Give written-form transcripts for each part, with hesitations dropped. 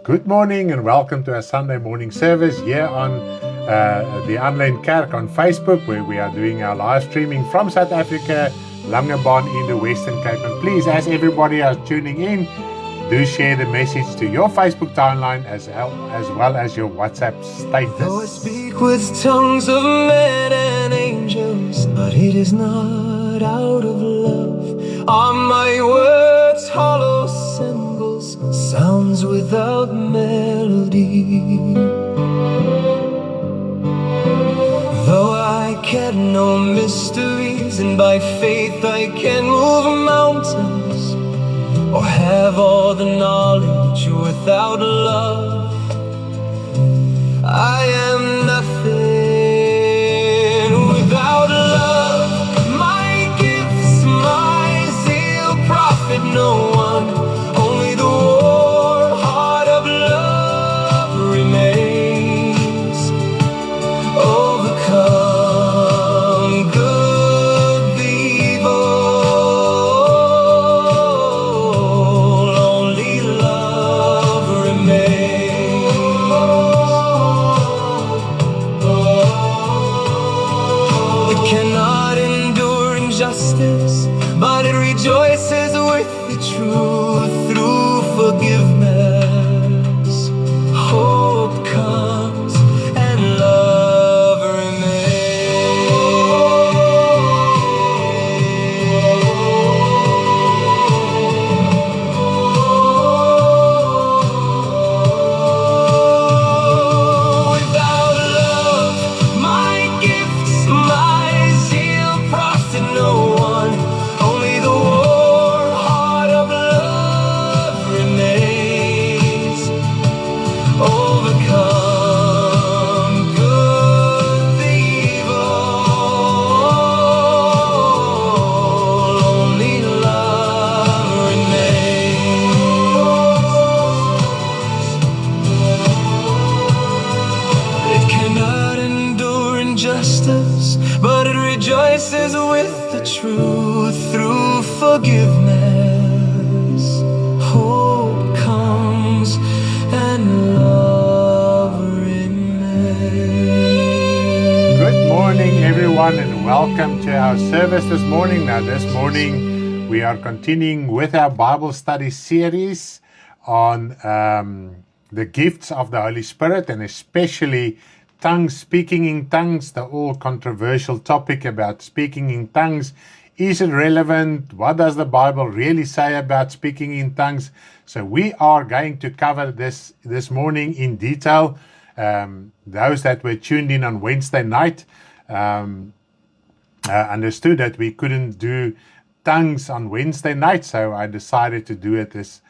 Good morning and welcome to our Sunday morning service here on the Aanlyn Kerk on Facebook, where we are doing our live streaming from South Africa, Langebaan in the Western Cape. And please, as everybody is tuning in, do share the message to your Facebook timeline as well as your WhatsApp status. Though I speak with tongues of men and angels, but it is not out of love. Are my words hollow cymbals, sounds without melody? Though I can know mysteries, and by faith I can move mountains, or have all the knowledge without love, I am nothing without love. My gifts, my zeal profit no one. Only the war heart of love remains. Overcome good the evil. Only love remains. It cannot endure injustice, but it rejoices with the truth through forgiveness. Hope comes and love Without love, my gifts, my zeal profit no one. Only the war heart of love remains. Overcome good the evil. Only love remains. It cannot endure injustice, but it rejoices with the truth through forgiveness. Hope comes and love remains. Good morning, everyone, and welcome to our service this morning. Now, this morning we are continuing with our Bible study series on the gifts of the Holy Spirit, and especially tongues, speaking in tongues, the all controversial topic about speaking in tongues. Is it relevant? What does the Bible really say about speaking in tongues? So we are going to cover this morning in detail. Those that were tuned in on Wednesday night understood that we couldn't do tongues on Wednesday night, so I decided to do it this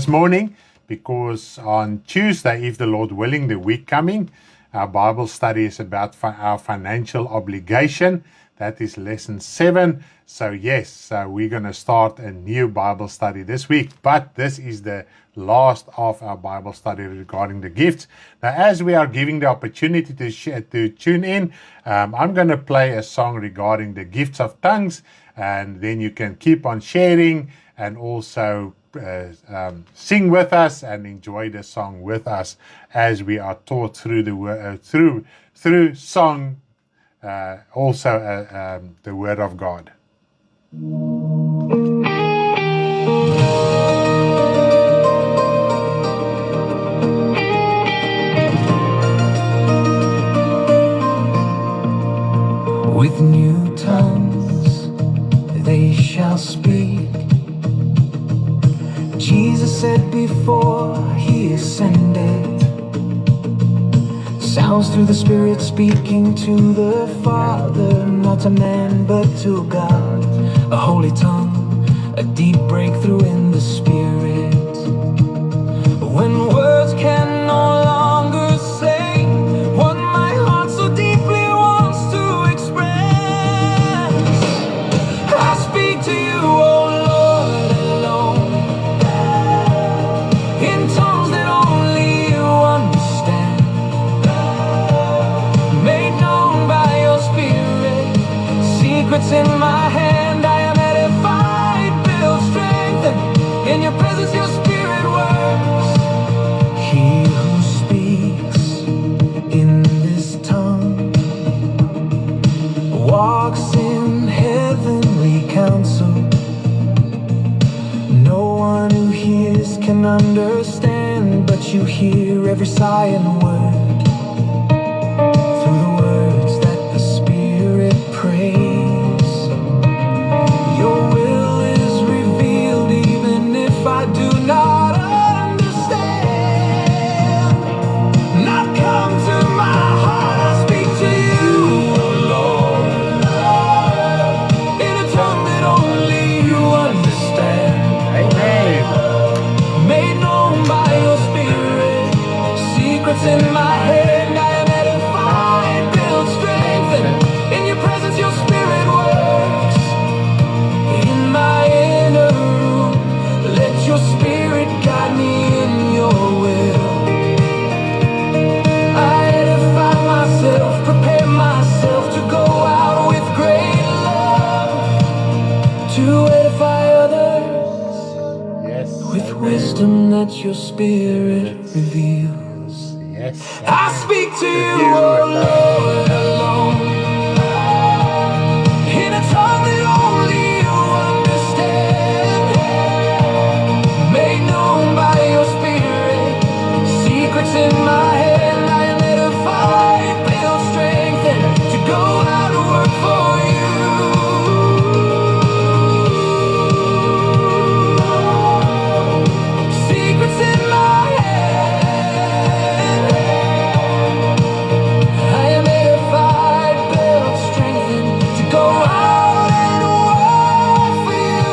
morning, because on Tuesday, if the Lord willing, the week coming, our Bible study is about our financial obligation. That is lesson 7. So yes, we're going to start a new Bible study this week, but this is the last of our Bible study regarding the gifts. Now, as we are giving the opportunity to tune in, I'm going to play a song regarding the gifts of tongues, and then you can keep on sharing and also sing with us and enjoy the song with us as we are taught through the through song, also the Word of God. With new tongues they shall speak. Jesus said before he ascended, sounds through the Spirit speaking to the Father, not to man but to God. A holy tongue, a deep breakthrough in the Spirit. When words can no longer say what my heart so deeply wants to express, I speak to you, oh Lord, alone, in tongues that only you understand, made known by your Spirit. Secrets in my hand, I am edified, built, strengthened. In your presence, your Spirit works. one who hears can understand, but you hear every sigh and word through the words that the Spirit prays. Your will is revealed even if I do not understand. Not come to my heart, I speak to you, oh Lord, in a tongue that only you understand. Amen. Made known by your Spirit, secrets in my hand, I am edified, built, strengthened. In your presence, your Spirit works. In my inner room, let your Spirit guide me in your will. I edify myself, prepare myself to go out with great love, to edify others Yes. with Amen. wisdom that your Spirit reveals. Yes. I speak to you, you oh alone. Lord, alone, in a tongue that only you understand. Made known by your Spirit, secrets in my hand, I am edified, built, strengthened to go out and work for you. Secrets in my hand, I am edified, built, strengthened to go out and work for you.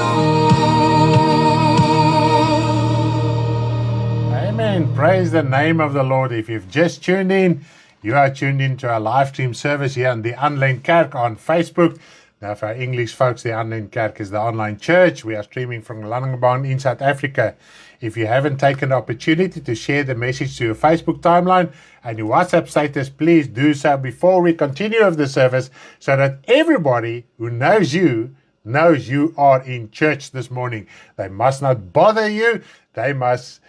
Amen. Praise the name of the Lord. If you've just tuned in, you are tuned in to our live stream service here on the Online Kerk on Facebook. Now, for our English folks, the Online Kerk is the online church. We are streaming from Langebaan in South Africa. If you haven't taken the opportunity to share the message to your Facebook timeline and your WhatsApp status, please do so before we continue with the service so that everybody who knows you are in church this morning. They must not bother you. They must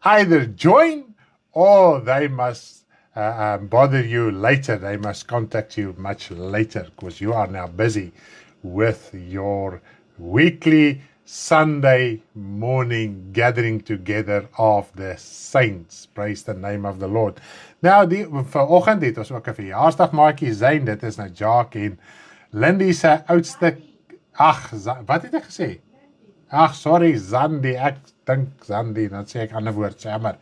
either join or they must bother you later. They must contact you much later because you are now busy with your weekly Sunday morning gathering together of the saints. Praise the name of the Lord. Nou, vanoggend het ons ook 'n verjaarsdagmaatjie Zayn. Dit is nou Jacques en Lindy se oudste. Wat het ek gesê? Sorry, Zandi, ek dink Zandi, dan sê ek ander woord, jammer.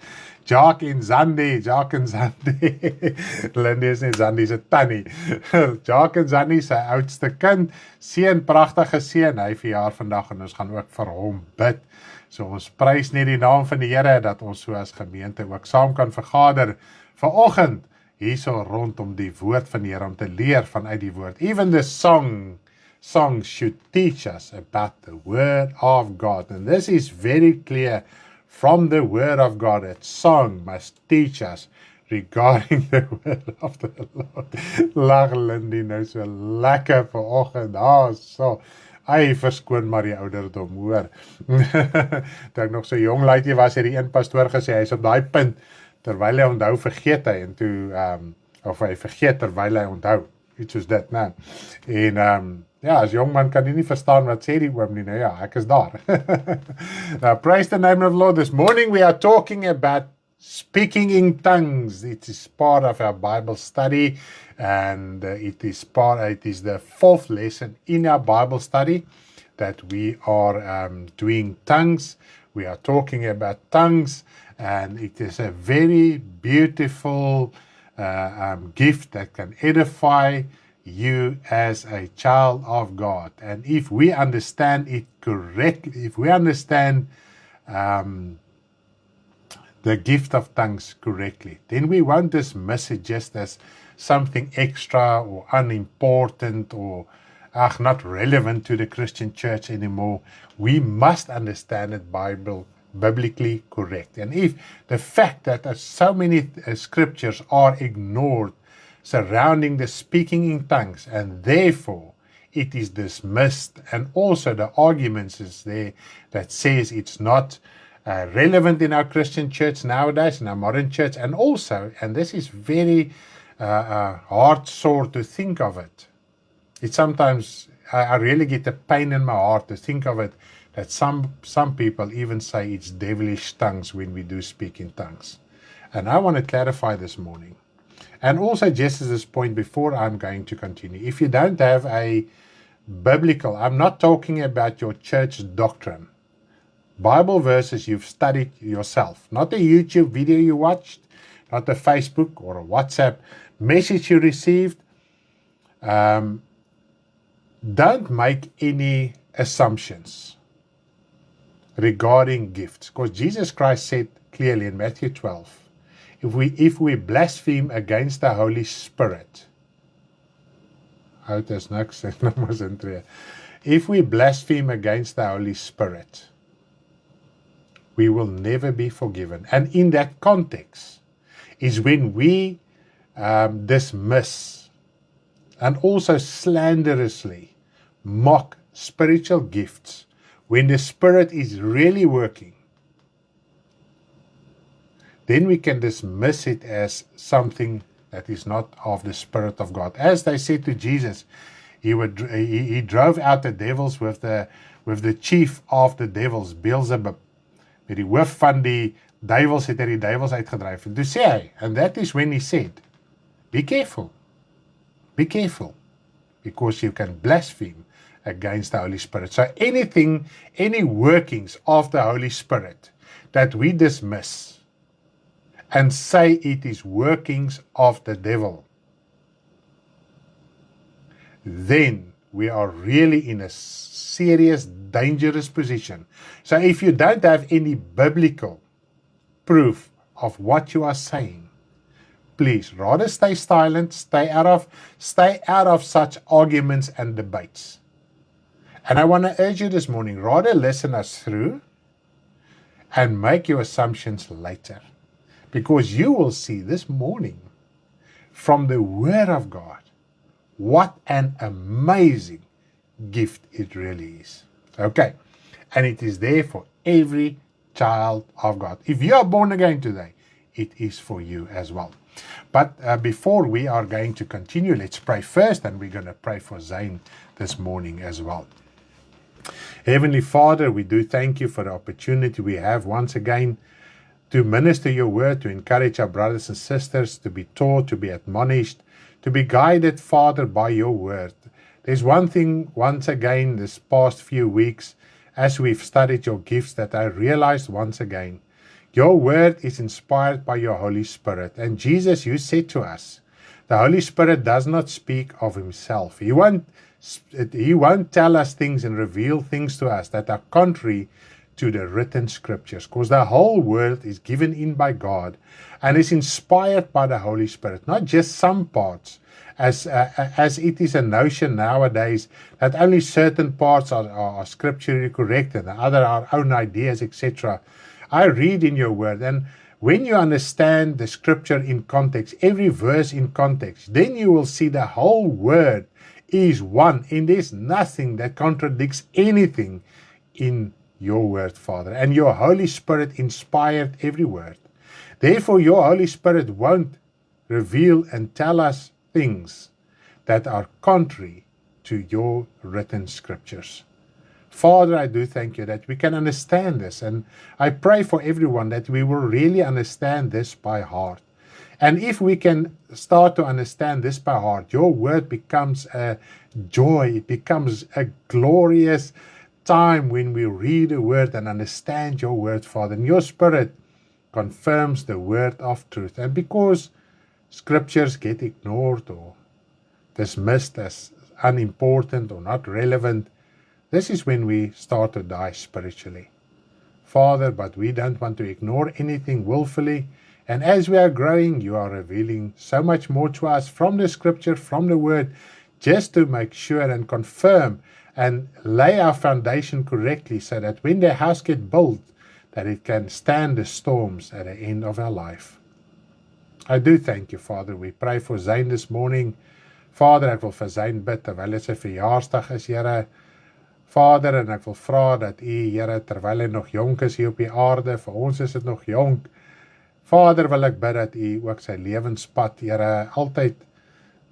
Jacques en Zandi. Lindy is nie Zandi se tannie. Jacques en Zandi sy oudste kind, seun, pragtige seun, hy verjaar vandag en ons gaan ook vir hom bid. So ons prys net die naam van die Here dat ons so as gemeente ook saam kan vergader vanoggend hierso rondom die woord van die Here om te leer vanuit die woord. Even the songs should teach us about the word of God. And this is very clear from the word of God. That song must teach us regarding the word of the Lord. Lag Lindy nou so lekker vanoggend. So. Ai, verskoon maar die ouderdom, hoor. Toe ek nog so jong laaitjie was, het die een pastoor gesê, hy is op daai punt, terwyl hy onthou, vergeet hy, en toe, of hy vergeet terwyl hy onthou, iets soos dit, nou. En, ja, as jongman kan jy nie verstaan wat sê die oom nie, nou ja, ek is daar. Now, praise the name of the Lord. This morning we are talking about speaking in tongues. It is part of our Bible study, and it is the fourth lesson in our Bible study that we are doing tongues. We are talking about tongues, and it is a very beautiful gift that can edify you as a child of God. And if we understand it correctly, if we understand the gift of tongues correctly, then we won't dismiss it just as something extra or unimportant or not relevant to the Christian church anymore. We must understand it biblically correct. And if the fact that so many scriptures are ignored surrounding the speaking in tongues, and therefore it is dismissed, and also the arguments is there that says it's not relevant in our Christian church nowadays, in our modern church, and also, and this is very hard sore to think of it. It's sometimes, I really get a pain in my heart to think of it, that some people even say it's devilish tongues when we do speak in tongues. And I want to clarify this morning. And also just as this point before I'm going to continue, if you don't have a biblical, I'm not talking about your church doctrine, Bible verses you've studied yourself, not a YouTube video you watched, not a Facebook or a WhatsApp message you received. Don't make any assumptions regarding gifts, because Jesus Christ said clearly in Matthew 12, if we blaspheme against the Holy Spirit, if we blaspheme against the Holy Spirit, we will never be forgiven. And in that context is when we dismiss and also slanderously mock spiritual gifts when the Spirit is really working. Then we can dismiss it as something that is not of the Spirit of God. As they said to Jesus, he drove out the devils with the chief of the devils, Beelzebub. Met die hoof van die duivels het hy die duivels uitgedryf. En toe sê hy, and that is when he said, be careful, because you can blaspheme against the Holy Spirit. So any workings of the Holy Spirit that we dismiss and say it is workings of the devil, then we are really in a serious, dangerous position. So if you don't have any biblical proof of what you are saying, please rather stay silent, stay out of such arguments and debates. And I want to urge you this morning, rather listen us through and make your assumptions later. Because you will see this morning from the Word of God what an amazing gift it really is. Okay. And it is there for every child of God. If you are born again today, it is for you as well. But before we are going to continue, let's pray first, and we're going to pray for Zane this morning as well. Heavenly Father, we do thank you for the opportunity we have once again to minister your word, to encourage our brothers and sisters, to be taught, to be admonished, to be guided, Father, by your word. There's one thing, once again, this past few weeks, as we've studied your gifts, that I realized once again, your word is inspired by your Holy Spirit. And Jesus, you said to us, the Holy Spirit does not speak of himself. He won't tell us things and reveal things to us that are contrary to the written scriptures, because the whole word is given in by God and is inspired by the Holy Spirit, not just some parts, as it is a notion nowadays that only certain parts are scripturally correct and the other are own ideas, etc. I read in your word, and when you understand the scripture in context, every verse in context, then you will see the whole word is one, and there's nothing that contradicts anything in your word, Father. And your Holy Spirit inspired every word. Therefore, your Holy Spirit won't reveal and tell us things that are contrary to your written scriptures. Father, I do thank you that we can understand this, and I pray for everyone that we will really understand this by heart. And if we can start to understand this by heart, your word becomes a joy, it becomes a glorious time when we read the word and understand your word, Father. And your Spirit confirms the word of truth. And because scriptures get ignored or dismissed as unimportant or not relevant, this is when we start to die spiritually. Father, but we don't want to ignore anything willfully. And as we are growing, you are revealing so much more to us from the scripture, from the word, just to make sure and confirm and lay our foundation correctly so that when the house gets built, that it can stand the storms at the end of our life. I do thank you, Father. We pray for Zane this morning. Vader, ek wil vir Zane bid terwyl dit sy verjaarsdag is, Here. Vader, en ek wil vra dat U, Here, terwyl hy nog jonk is hier op die aarde, vir ons is dit nog jonk. Vader, wil ek bid dat U ook sy lewenspad, Here, altyd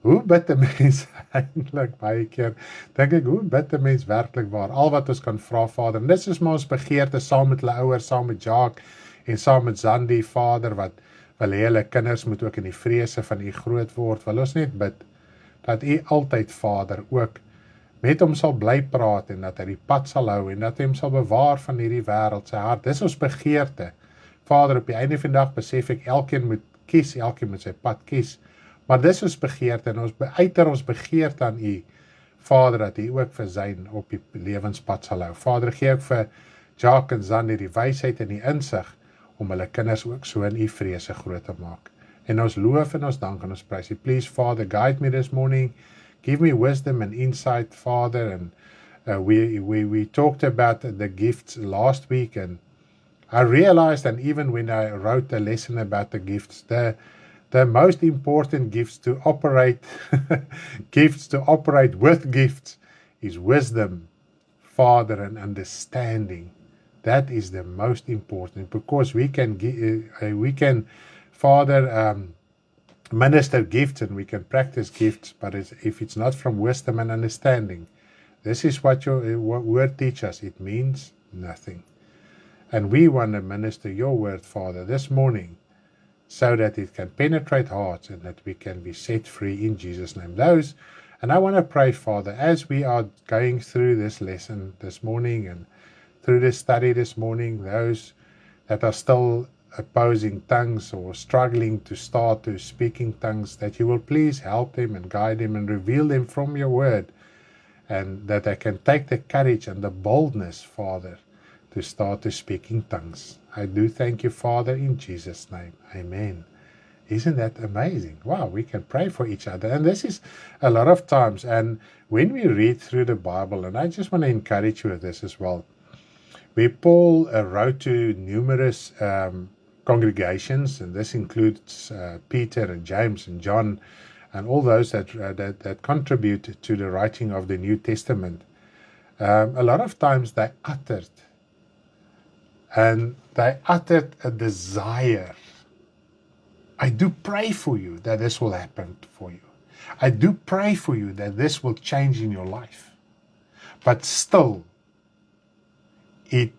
Hoe bid 'n mens eintlik baie keer? Dink ek, hoe bid 'n mens werklik waar? Al wat ons kan vra, Vader. En dis is maar ons begeerte saam met hulle ouers, saam met Jacques en saam met Zandi, Vader, wat wil hê hulle kinders moet ook in die vrese van U groot word. Wil ons net bid dat U altyd, Vader, ook met hom sal bly praat en dat hy die pad sal hou en dat hy hom sal bewaar van hierdie wêreld, sy hart. Dis ons begeerte. Vader, op die einde van die dag besef ek, elkeen moet kies, elkeen moet sy pad kies. Maar dis ons begeerte en ons uiter ons begeerte aan U, Vader, dat U ook vir Zyn op die lewenspad sal hou. Vader, gee ook vir Jacques en Zandi die wysheid en die insig om hulle kinders ook so in U vrese groot te maak. En ons loof en ons dank en ons prys U. Please, Father, guide me this morning. Give me wisdom and insight, Father. And we talked about the gifts last week, and I realized, and even when I wrote a lesson about the gifts, the most important gifts to operate, gifts to operate with gifts, is wisdom, Father, and understanding. That is the most important, because we can, Father, minister gifts and we can practice gifts, but if it's not from wisdom and understanding, this is what your word teaches. It means nothing. And we want to minister your word, Father, this morning, so that it can penetrate hearts and that we can be set free in Jesus' name. And I want to pray, Father, as we are going through this lesson this morning and through this study this morning, those that are still opposing tongues or struggling to start to speaking tongues, that you will please help them and guide them and reveal them from your word, and that they can take the courage and the boldness, Father, to start to speak in tongues. I do thank you, Father, in Jesus' name. Amen. Isn't that amazing? Wow, we can pray for each other. And this is a lot of times. And when we read through the Bible, and I just want to encourage you with this as well, where Paul wrote to numerous congregations, and this includes Peter and James and John and all those that contribute to the writing of the New Testament. A lot of times they uttered a desire. I do pray for you that this will happen for you. I do pray for you that this will change in your life. But still, it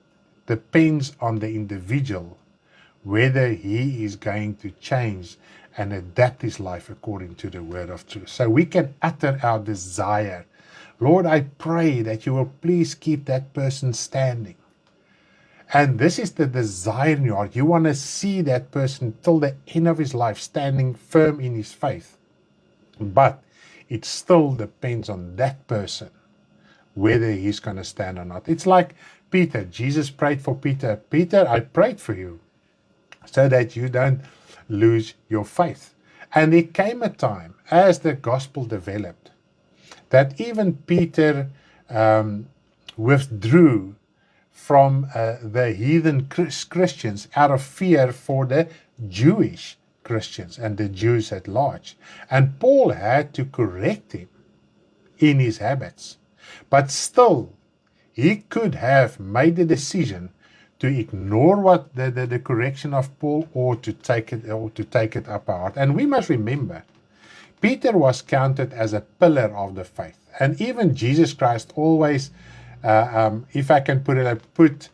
depends on the individual whether he is going to change and adapt his life according to the word of truth. So we can utter our desire. Lord, I pray that you will please keep that person standing. And this is the desire in your heart. You want to see that person till the end of his life standing firm in his faith. But it still depends on that person whether he's going to stand or not. It's like Peter. Jesus prayed for Peter. Peter, I prayed for you so that you don't lose your faith. And there came a time, as the gospel developed, that even Peter withdrew from the heathen Christians out of fear for the Jewish Christians and the Jews at large. And Paul had to correct him in his habits. But still, he could have made the decision to ignore what the correction of Paul, or to take it up our heart. And we must remember, Peter was counted as a pillar of the faith. And even Jesus Christ always, if I can put it,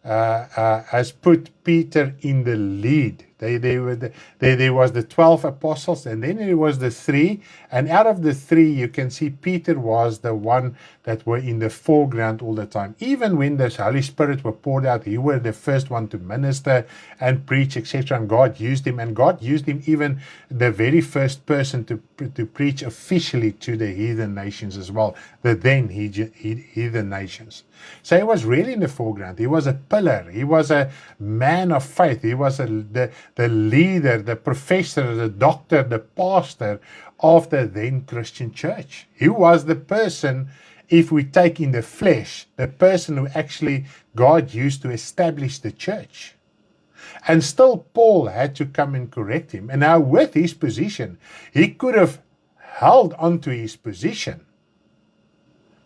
has put Peter in the lead. There was the 12 apostles, and then there was the 3, and out of the 3 you can see Peter was the one that were in the foreground all the time. Even when the Holy Spirit were poured out, he was the first one to minister and preach, etc. And God used him, even the very first person to preach officially to the heathen nations as well, the then heathen nations. So he was really in the foreground. He was a pillar. He was a man of faith. He was the leader, the professor, the doctor, the pastor of the then Christian church. He was the person, if we take in the flesh, the person who actually God used to establish the church. And still Paul had to come and correct him. And now with his position, he could have held on to his position.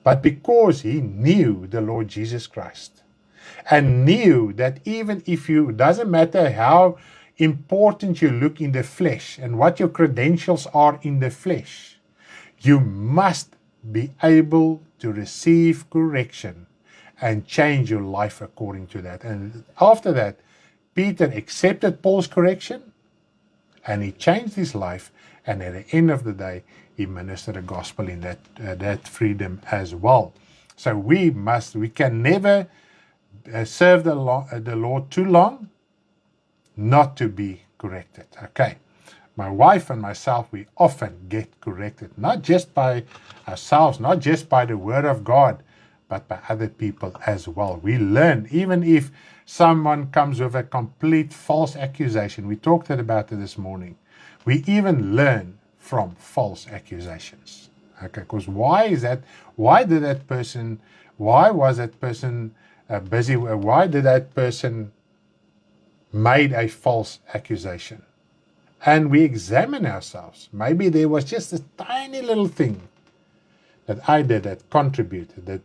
But because he knew the Lord Jesus Christ, and knew that even if doesn't matter how important you look in the flesh and what your credentials are in the flesh, You must be able to receive correction and change your life according to that. And after that, Peter accepted Paul's correction and he changed his life. And at the end of the day, he ministered the gospel in that freedom as well. So we can never serve the Lord too long not to be corrected. Okay. My wife and myself, we often get corrected, not just by ourselves, not just by the word of God, but by other people as well. We learn, even if someone comes with a complete false accusation. We talked about it this morning. We even learn from false accusations. Okay, because why was that person busy? Why did that person made a false accusation? And we examine ourselves. Maybe there was just a tiny little thing that I did that contributed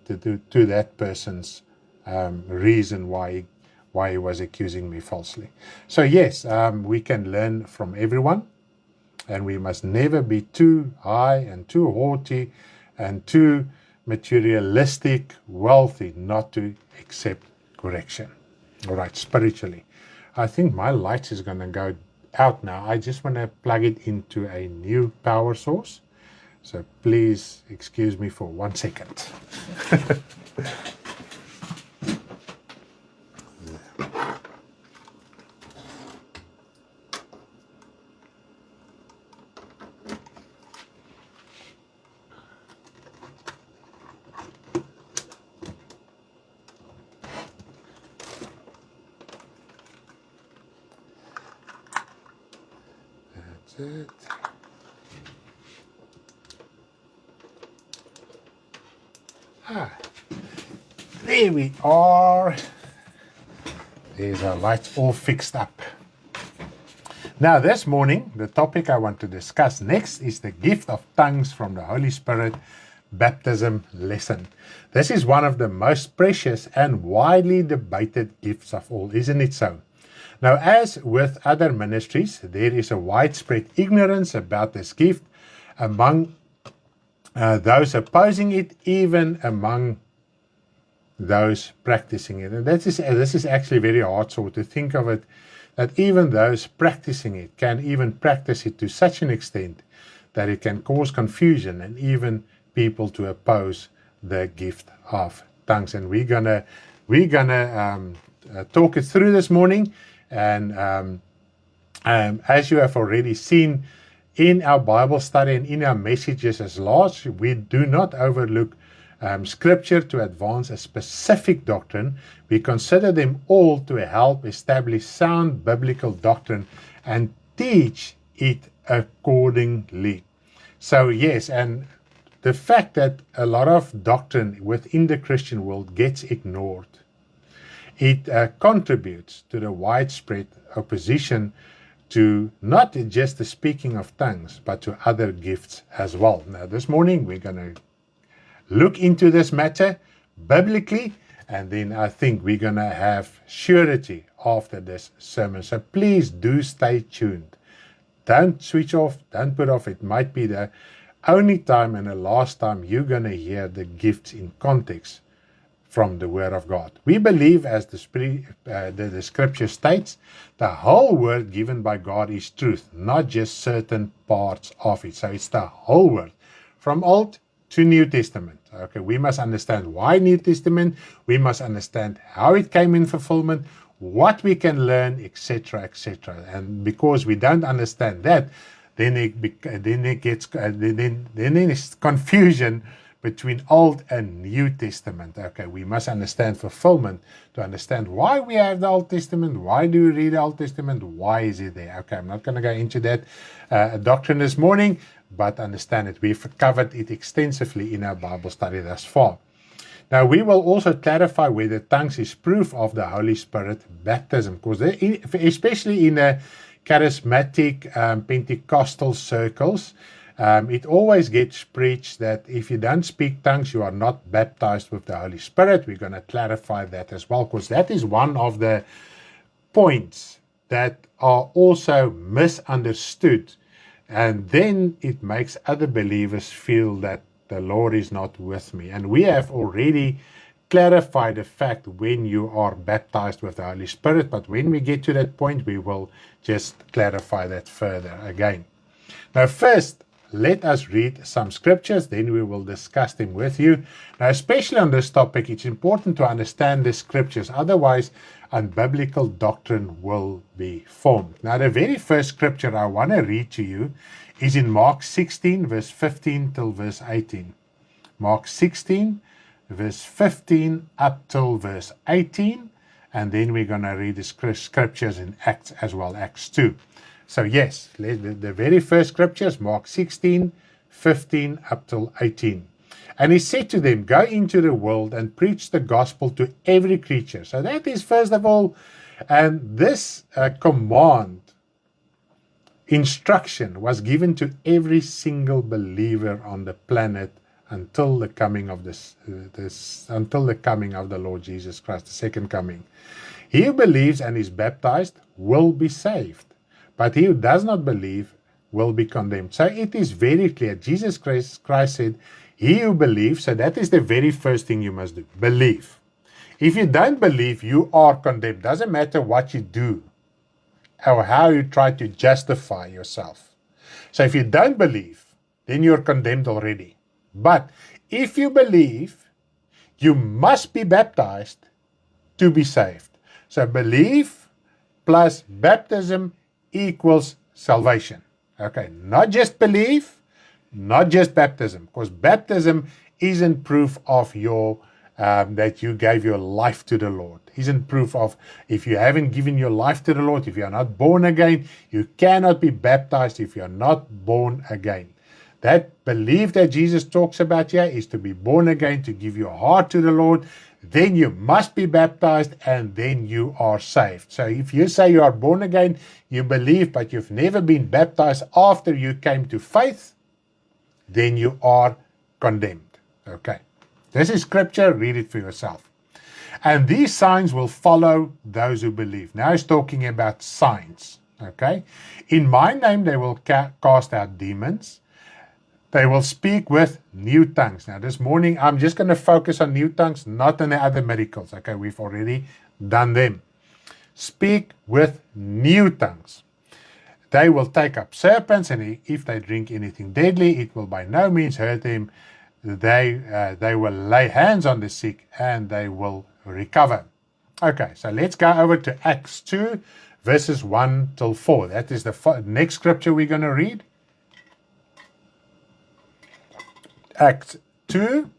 to that person's reason why he was accusing me falsely. So yes, we can learn from everyone, and we must never be too high and too haughty and too materialistic, wealthy, not to accept correction. All right, spiritually. I think my light is going to go out now. I just want to plug it into a new power source. So please excuse me for 1 second. That's it. There we are. There's our lights all fixed up. Now this morning, the topic I want to discuss next is the gift of tongues from the Holy Spirit baptism lesson. This is one of the most precious and widely debated gifts of all, isn't it so? Now, as with other ministries, there is a widespread ignorance about this gift among those opposing it, even among those practicing it. And this is actually very hard sort to think of it, that even those practicing it can even practice it to such an extent that it can cause confusion and even people to oppose the gift of tongues. And we're gonna talk it through this morning. And as you have already seen in our Bible study and in our messages as large, we do not overlook Scripture to advance a specific doctrine. We consider them all to help establish sound biblical doctrine and teach it accordingly. So yes, and the fact that a lot of doctrine within the Christian world gets ignored, it contributes to the widespread opposition to not just the speaking of tongues, but to other gifts as well. Now, this morning, we're going to look into this matter biblically, and then I think we're going to have surety after this sermon. So please do stay tuned. Don't switch off, don't put off. It might be the only time and the last time you're going to hear the gifts in context from the Word of God. We believe, as the Scripture states, the whole Word given by God is truth, not just certain parts of it. So it's the whole Word, from Old to New Testament. Okay, we must understand why New Testament. We must understand how it came in fulfillment, what we can learn, etc., etc. And because we don't understand that, then there's confusion between Old and New Testament. Okay, we must understand fulfillment to understand why we have the Old Testament, why do we read the Old Testament, why is it there. Okay, I'm not going to go into that doctrine this morning, but understand it. We've covered it extensively in our Bible study thus far. Now, we will also clarify whether tongues is proof of the Holy Spirit baptism, because especially in the charismatic Pentecostal circles, it always gets preached that if you don't speak tongues, you are not baptized with the Holy Spirit. We're going to clarify that as well, because that is one of the points that are also misunderstood, And then it makes other believers feel that the Lord is not with me. And we have already clarified the fact when you are baptized with the Holy Spirit. But when we get to that point, we will just clarify that further again. Now, first, let us read some scriptures, then we will discuss them with you. Now, especially on this topic, it's important to understand the scriptures. Otherwise, unbiblical doctrine will be formed. Now, the very first scripture I want to read to you is in Mark 16, verse 15 till verse 18. Mark 16, verse 15 up till verse 18. And then we're going to read the scriptures in Acts as well, Acts 2. So yes, the very first scriptures, Mark 16, 15 up till 18. And he said to them, go into the world and preach the gospel to every creature. So that is first of all, and this command, instruction was given to every single believer on the planet until the coming of until the coming of the Lord Jesus Christ, the second coming. He who believes and is baptized will be saved. But he who does not believe will be condemned. So it is very clear. Jesus Christ said, he who believes, so that is the very first thing you must do. Believe. If you don't believe, you are condemned. Doesn't matter what you do or how you try to justify yourself. So if you don't believe, then you're condemned already. But if you believe, you must be baptized to be saved. So belief plus baptism equals salvation. Okay, not just belief, not just baptism, because baptism isn't proof of your that you gave your life to the Lord. Isn't proof of if you haven't given your life to the Lord, if you are not born again, you cannot be baptized if you are not born again. That belief that Jesus talks about here is to be born again, to give your heart to the Lord. Then you must be baptized and then you are saved. So if you say you are born again, you believe, but you've never been baptized after you came to faith, then you are condemned. Okay. This is scripture. Read it for yourself. And these signs will follow those who believe. Now he's talking about signs. Okay. In my name they will cast out demons. They will speak with new tongues. Now, this morning, I'm just going to focus on new tongues, not on the other miracles. Okay, we've already done them. Speak with new tongues. They will take up serpents, and if they drink anything deadly, it will by no means hurt them. They will lay hands on the sick, and they will recover. Okay, so let's go over to Acts 2, verses 1 till 4. That is the next scripture we're going to read. Acts 2,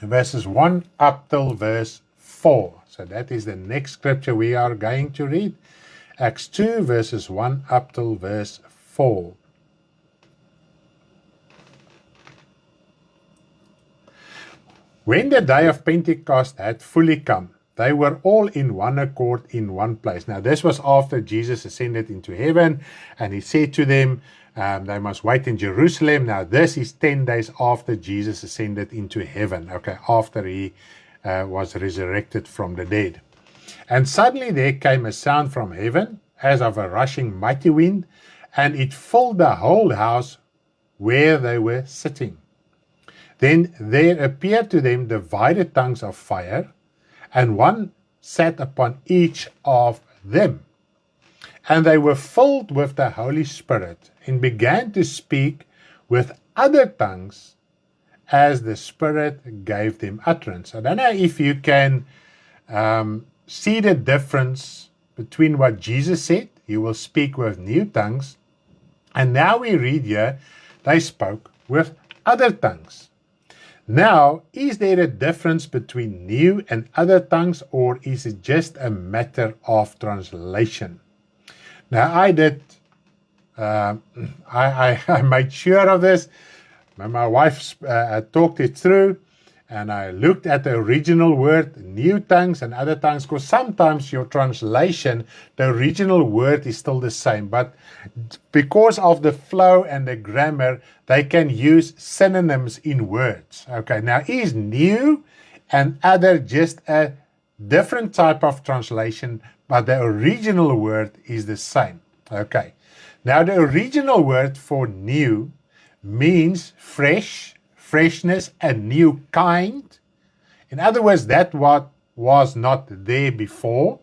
verses 1 up till verse 4. So that is the next scripture we are going to read. Acts 2, verses 1 up till verse 4. When the day of Pentecost had fully come, they were all in one accord in one place. Now this was after Jesus ascended into heaven, and he said to them, they must wait in Jerusalem. Now, this is 10 days after Jesus ascended into heaven, okay, after he was resurrected from the dead. And suddenly there came a sound from heaven, as of a rushing mighty wind, and it filled the whole house where they were sitting. Then there appeared to them divided tongues of fire, and one sat upon each of them. And they were filled with the Holy Spirit and began to speak with other tongues as the Spirit gave them utterance. I don't know if you can see the difference between what Jesus said, you will speak with new tongues, and now we read here, they spoke with other tongues. Now, is there a difference between new and other tongues, or is it just a matter of translation? Now, I made sure of this. My wife talked it through, and I looked at the original word, new tongues and other tongues, because sometimes your translation, the original word is still the same, but because of the flow and the grammar, they can use synonyms in words. Okay, now is new and other just a different type of translation, but the original word is the same. Okay, Now, the original word for new means fresh, freshness, a new kind. In other words, that what was not there before,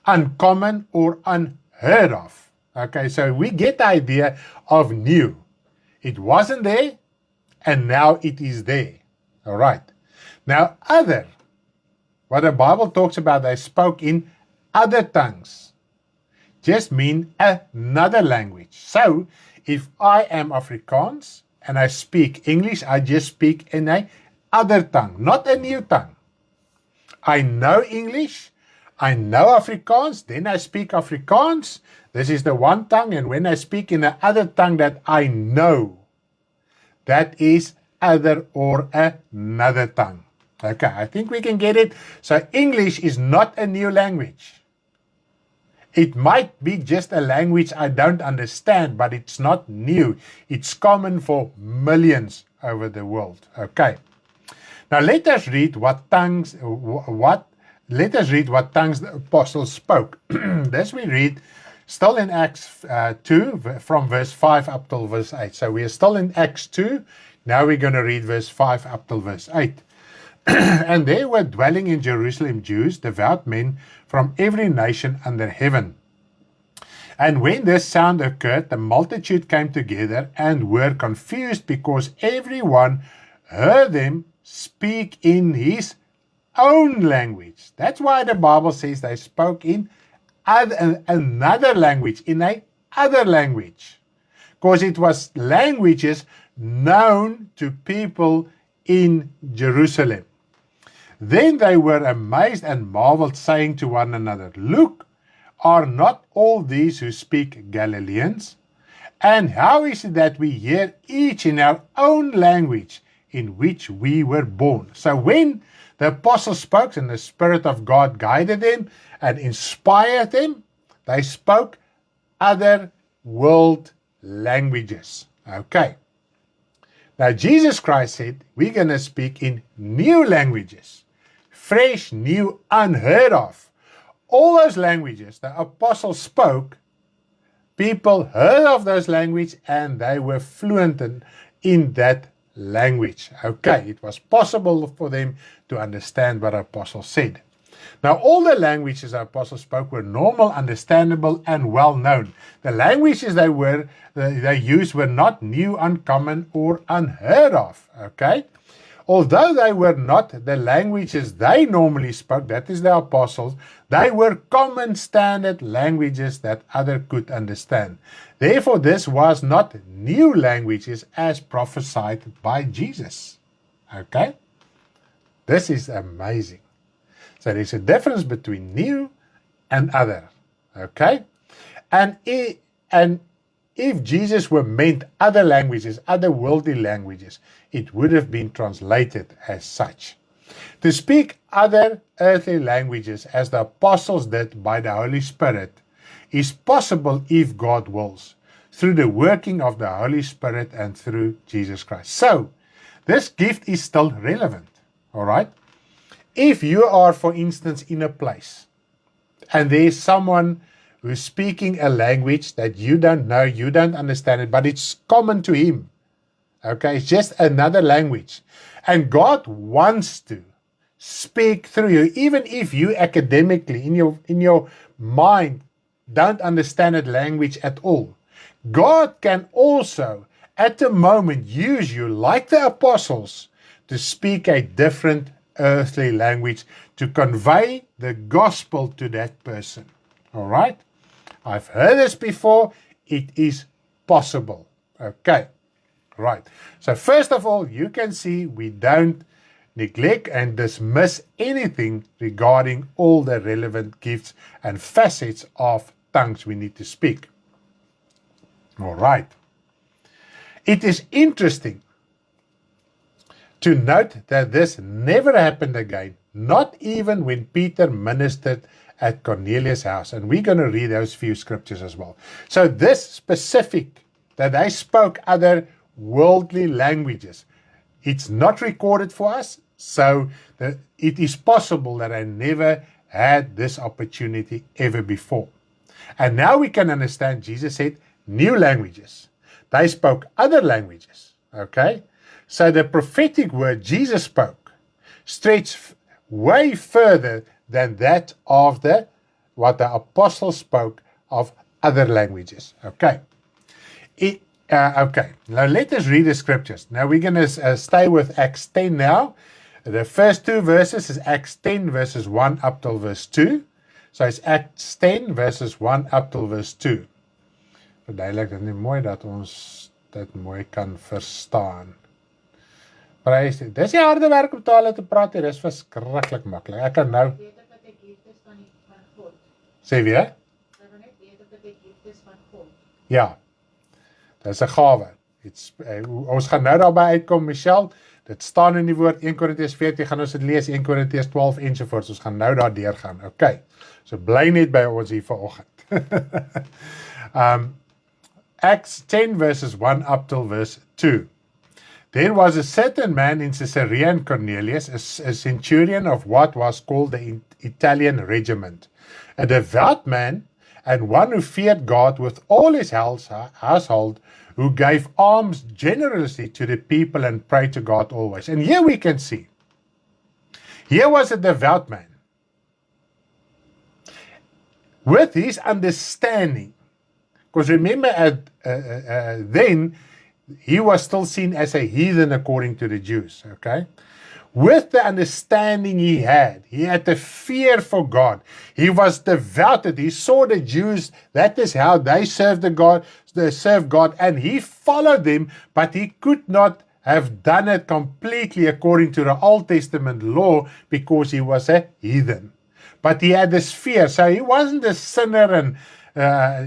uncommon or unheard of. Okay, so we get the idea of new. It wasn't there, and now it is there. All right. Now, other, what the Bible talks about, they spoke in other tongues, just mean another language. So, if I am Afrikaans and I speak English, I just speak in a other tongue, not a new tongue. I know English, I know Afrikaans, then I speak Afrikaans. This is the one tongue, and when I speak in the other tongue that I know, that is other or another tongue. Okay, I think we can get it. So English is not a new language. It might be just a language I don't understand, but it's not new. It's common for millions over the world. Okay. Now let us read what tongues the apostles spoke. This we read still in Acts 2 from verse 5 up till verse 8. So we are still in Acts 2. Now we're going to read verse 5 up till verse 8. And there were dwelling in Jerusalem Jews, devout men from every nation under heaven. And when this sound occurred, the multitude came together and were confused, because everyone heard them speak in his own language. That's why the Bible says they spoke in another language, in a other language, because it was languages known to people in Jerusalem. Then they were amazed and marveled, saying to one another, Look, are not all these who speak Galileans? And how is it that we hear each in our own language in which we were born? So when the apostles spoke and the Spirit of God guided them and inspired them, they spoke other world languages. Okay. Now Jesus Christ said, we're going to speak in new languages. Fresh, new, unheard of. All those languages the apostles spoke, people heard of those languages and they were fluent in that language. Okay, it was possible for them to understand what the apostles said. Now, all the languages the apostles spoke were normal, understandable, and well known. The languages they used were not new, uncommon, or unheard of. Okay? Although they were not the languages they normally spoke, that is the apostles, they were common standard languages that others could understand. Therefore, this was not new languages as prophesied by Jesus. Okay? This is amazing. So there's a difference between new and other. Okay? And if Jesus were meant other languages, other worldly languages, it would have been translated as such. To speak other earthly languages, as the apostles did by the Holy Spirit, is possible if God wills, through the working of the Holy Spirit and through Jesus Christ. So, this gift is still relevant. All right? If you are, for instance, in a place, and there is someone who's speaking a language that you don't know, you don't understand it, but it's common to him. Okay, it's just another language. And God wants to speak through you, even if you academically, in your mind, don't understand that language at all. God can also, at the moment, use you, like the apostles, to speak a different earthly language, to convey the gospel to that person. All right? I've heard this before. It is possible. Okay. Right. So first of all, you can see we don't neglect and dismiss anything regarding all the relevant gifts and facets of tongues we need to speak. All right. It is interesting to note that this never happened again, not even when Peter ministered at Cornelius' house. And we're going to read those few scriptures as well. So this specific, that they spoke other worldly languages, it's not recorded for us. So it is possible that I never had this opportunity ever before. And now we can understand, Jesus said, new languages. They spoke other languages. Okay? So the prophetic word Jesus spoke stretched way further than that of what the apostles spoke of other languages. Okay. Okay, now let us read the scriptures. Now we're going to stay with Acts 10 now. The first two verses is Acts 10 verses 1 up till verse 2. So it's Acts 10 verses 1 up till verse 2. Verduidelik dit nie mooi dat ons dit mooi kan verstaan. Prys dit. Dis die harde werk om tale te praat hier. Dis verskriklik maklik. Ek kan nou sê weer? Ja. Dis 'n gawe. Ons gaan nou daarby uitkom, Michelle. Dit staan in die woord 1 Korintiërs 14, gaan ons dit lees, 1 Korintiërs 12 ensovoorts. Ons gaan nou daar deurgaan. Okay. So bly net by ons hier vanoggend. Acts 10 verses 1 up till verse 2. There was a certain man in Caesarea, Cornelius, a centurion of what was called the Italian regiment, a devout man, and one who feared God with all his household, who gave alms generously to the people and prayed to God always. And here we can see, here was a devout man, with his understanding, because remember then, he was still seen as a heathen according to the Jews, okay? With the understanding he had the fear for God. He was devoted. He saw the Jews, that is how they served God, and he followed them, but he could not have done it completely according to the Old Testament law because he was a heathen. But he had this fear, so he wasn't a sinner and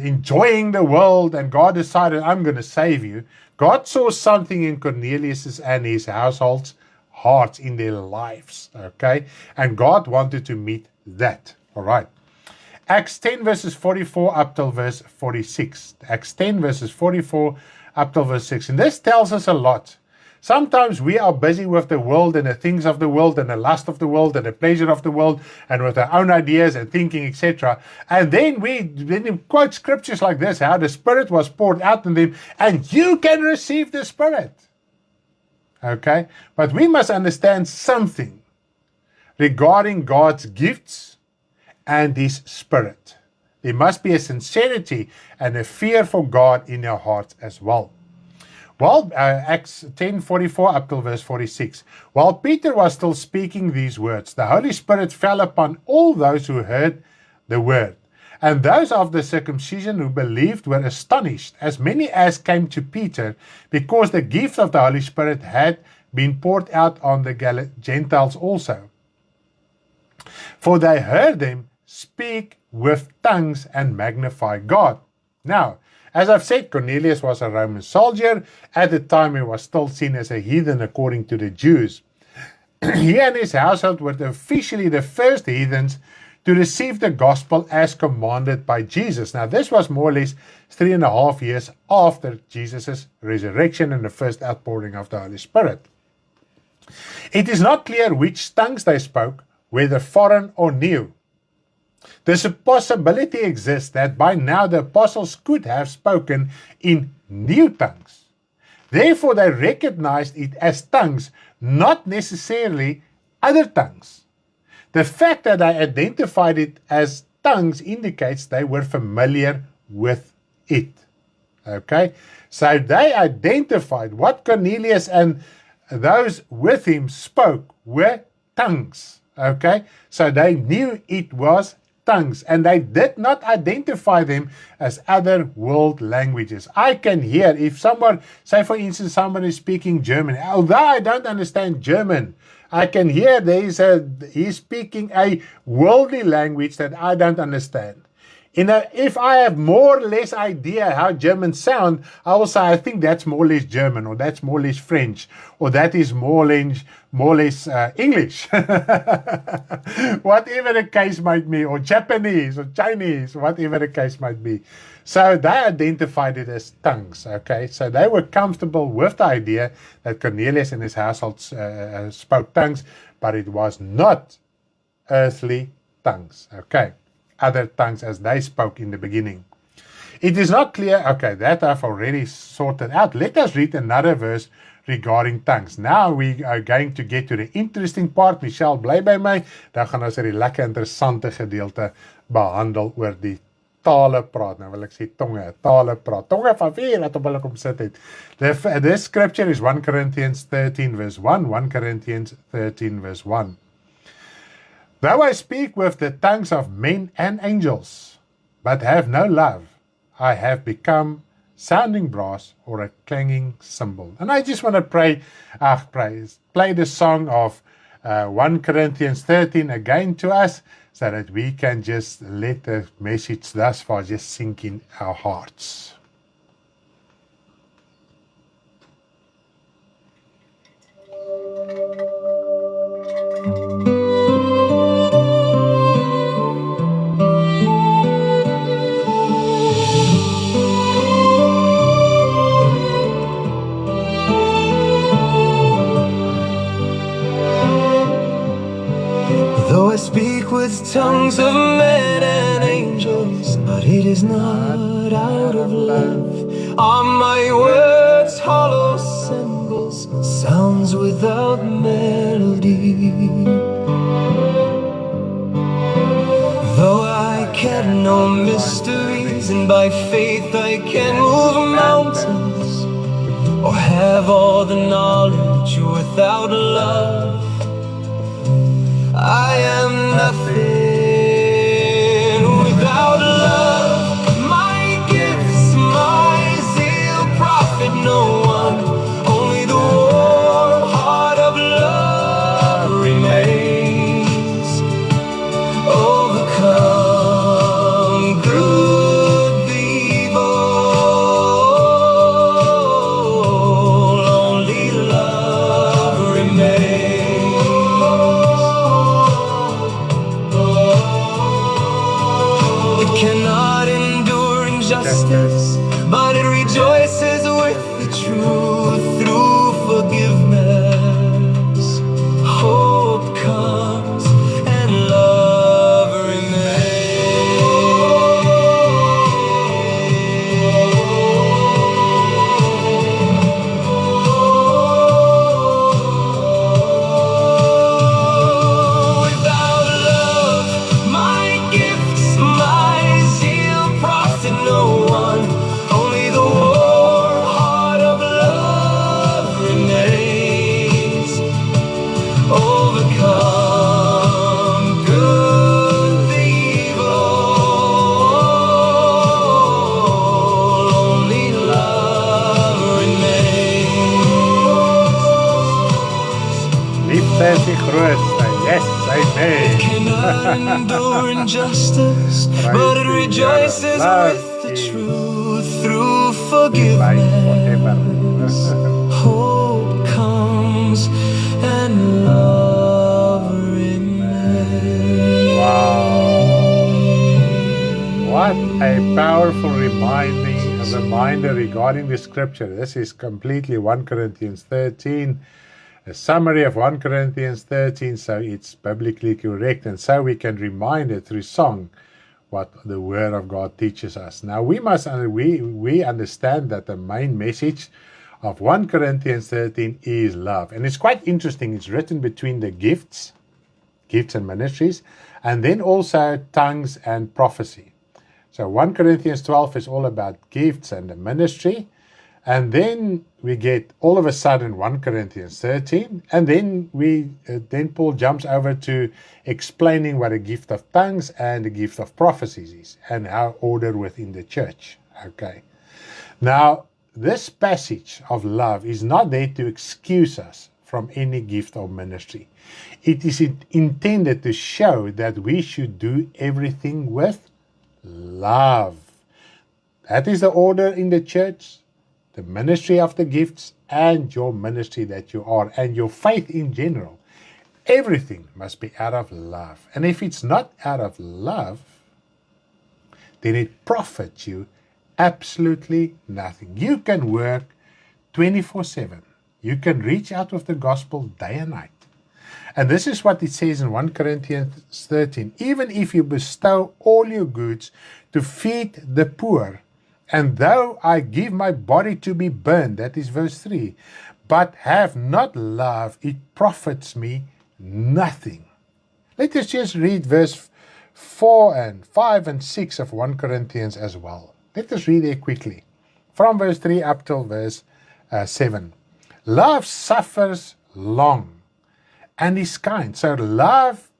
enjoying the world, and God decided, I'm going to save you. God saw something in Cornelius and his household's hearts, in their lives, okay? And God wanted to meet that, all right? Acts 10 verses 44 up till verse 46. Acts 10 verses 44 up till verse 6. And this tells us a lot. Sometimes we are busy with the world and the things of the world and the lust of the world and the pleasure of the world and with our own ideas and thinking, etc. And then we quote scriptures like this, how the Spirit was poured out on them, and you can receive the Spirit. Okay? But we must understand something regarding God's gifts and His Spirit. There must be a sincerity and a fear for God in our hearts as well. Well, Acts 10:44 up till verse 46. While Peter was still speaking these words, the Holy Spirit fell upon all those who heard the word. And those of the circumcision who believed were astonished, as many as came to Peter, because the gift of the Holy Spirit had been poured out on the Gentiles also. For they heard them speak with tongues and magnify God. Now, as I've said, Cornelius was a Roman soldier. At the time, he was still seen as a heathen according to the Jews. He and his household were officially the first heathens to receive the gospel as commanded by Jesus. Now, this was more or less 3.5 years after Jesus' resurrection and the first outpouring of the Holy Spirit. It is not clear which tongues they spoke, whether foreign or new. There's a possibility exists that by now the apostles could have spoken in new tongues. Therefore, they recognized it as tongues, not necessarily other tongues. The fact that they identified it as tongues indicates they were familiar with it. Okay? So they identified what Cornelius and those with him spoke were tongues. Okay? So they knew it was tongues, and they did not identify them as other world languages. I can hear if someone, say for instance, someone is speaking German, although I don't understand German, I can hear he's speaking a worldly language that I don't understand. If I have more or less idea how Germans sound, I will say, I think that's more or less German, or that's more or less French, or that is more or less English. Whatever the case might be, or Japanese, or Chinese, whatever the case might be. So they identified it as tongues, okay? So they were comfortable with the idea that Cornelius and his household spoke tongues, but it was not earthly tongues, okay? Other tongues as they spoke in the beginning. It is not clear. Okay, that I've already sorted out. Let us read another verse regarding tongues. Now we are going to get to the interesting part. Michelle, bly by my. Dan gaan ons die lekker interessante gedeelte behandel oor die tale praat. Nou wil ek sê tonge, tale praat. Tonge van wie wat op hulle kom sit het. This scripture is 1 Corinthians 13 verse 1. 1 Corinthians 13 verse 1. Though I speak with the tongues of men and angels, but have no love, I have become sounding brass or a clanging cymbal. And I just want to play the song of 1 Corinthians 13 again to us, so that we can just let the message thus far just sink in our hearts. Though I speak with tongues of men and angels, but it is not out of love. Are my words hollow cymbals, sounds without melody? Though I can know mysteries, and by faith I can move mountains, or have all the knowledge without love, I am nothing without love. My gifts, my zeal profit no one. Only the warm heart of love remains. Overcome good the evil. Only love remains. Cannot endure injustice, but it rejoices with the truth through forgiveness. Hope comes and love Without love, my gifts, my zeal profit no one. Only the warm heart of love remains. Overcome good the evil. Only love remains. Liefde is die grootste. Yes, amen. Cannot endure injustice, but it rejoices with the truth through forgiveness. Hope comes and love remains. Wow. What a powerful reminder regarding the scripture. This is completely 1 Corinthians 13. A summary of 1 Corinthians 13, so it's biblically correct, and so we can remind it through song what the Word of God teaches us. Now we understand that the main message of 1 Corinthians 13 is love, and it's quite interesting. It's written between the gifts and ministries, and then also tongues and prophecy. So 1 Corinthians 12 is all about gifts and the ministry. And then we get all of a sudden 1 Corinthians 13, and then then Paul jumps over to explaining what a gift of tongues and a gift of prophecies is, and how ordered within the church. Okay. Now, this passage of love is not there to excuse us from any gift or ministry. It is intended to show that we should do everything with love. That is the order in the church. The ministry of the gifts and your ministry that you are, and your faith in general. Everything must be out of love. And if it's not out of love, then it profits you absolutely nothing. You can work 24/7. You can reach out with the gospel day and night. And this is what it says in 1 Corinthians 13. Even if you bestow all your goods to feed the poor, And though I give my body to be burned, that is verse 3, but have not love, it profits me nothing. Let us just read verse 4 and 5 and 6 of 1 Corinthians as well. Let us read it quickly. From verse 3 up till verse 7. Love suffers long and is kind. So love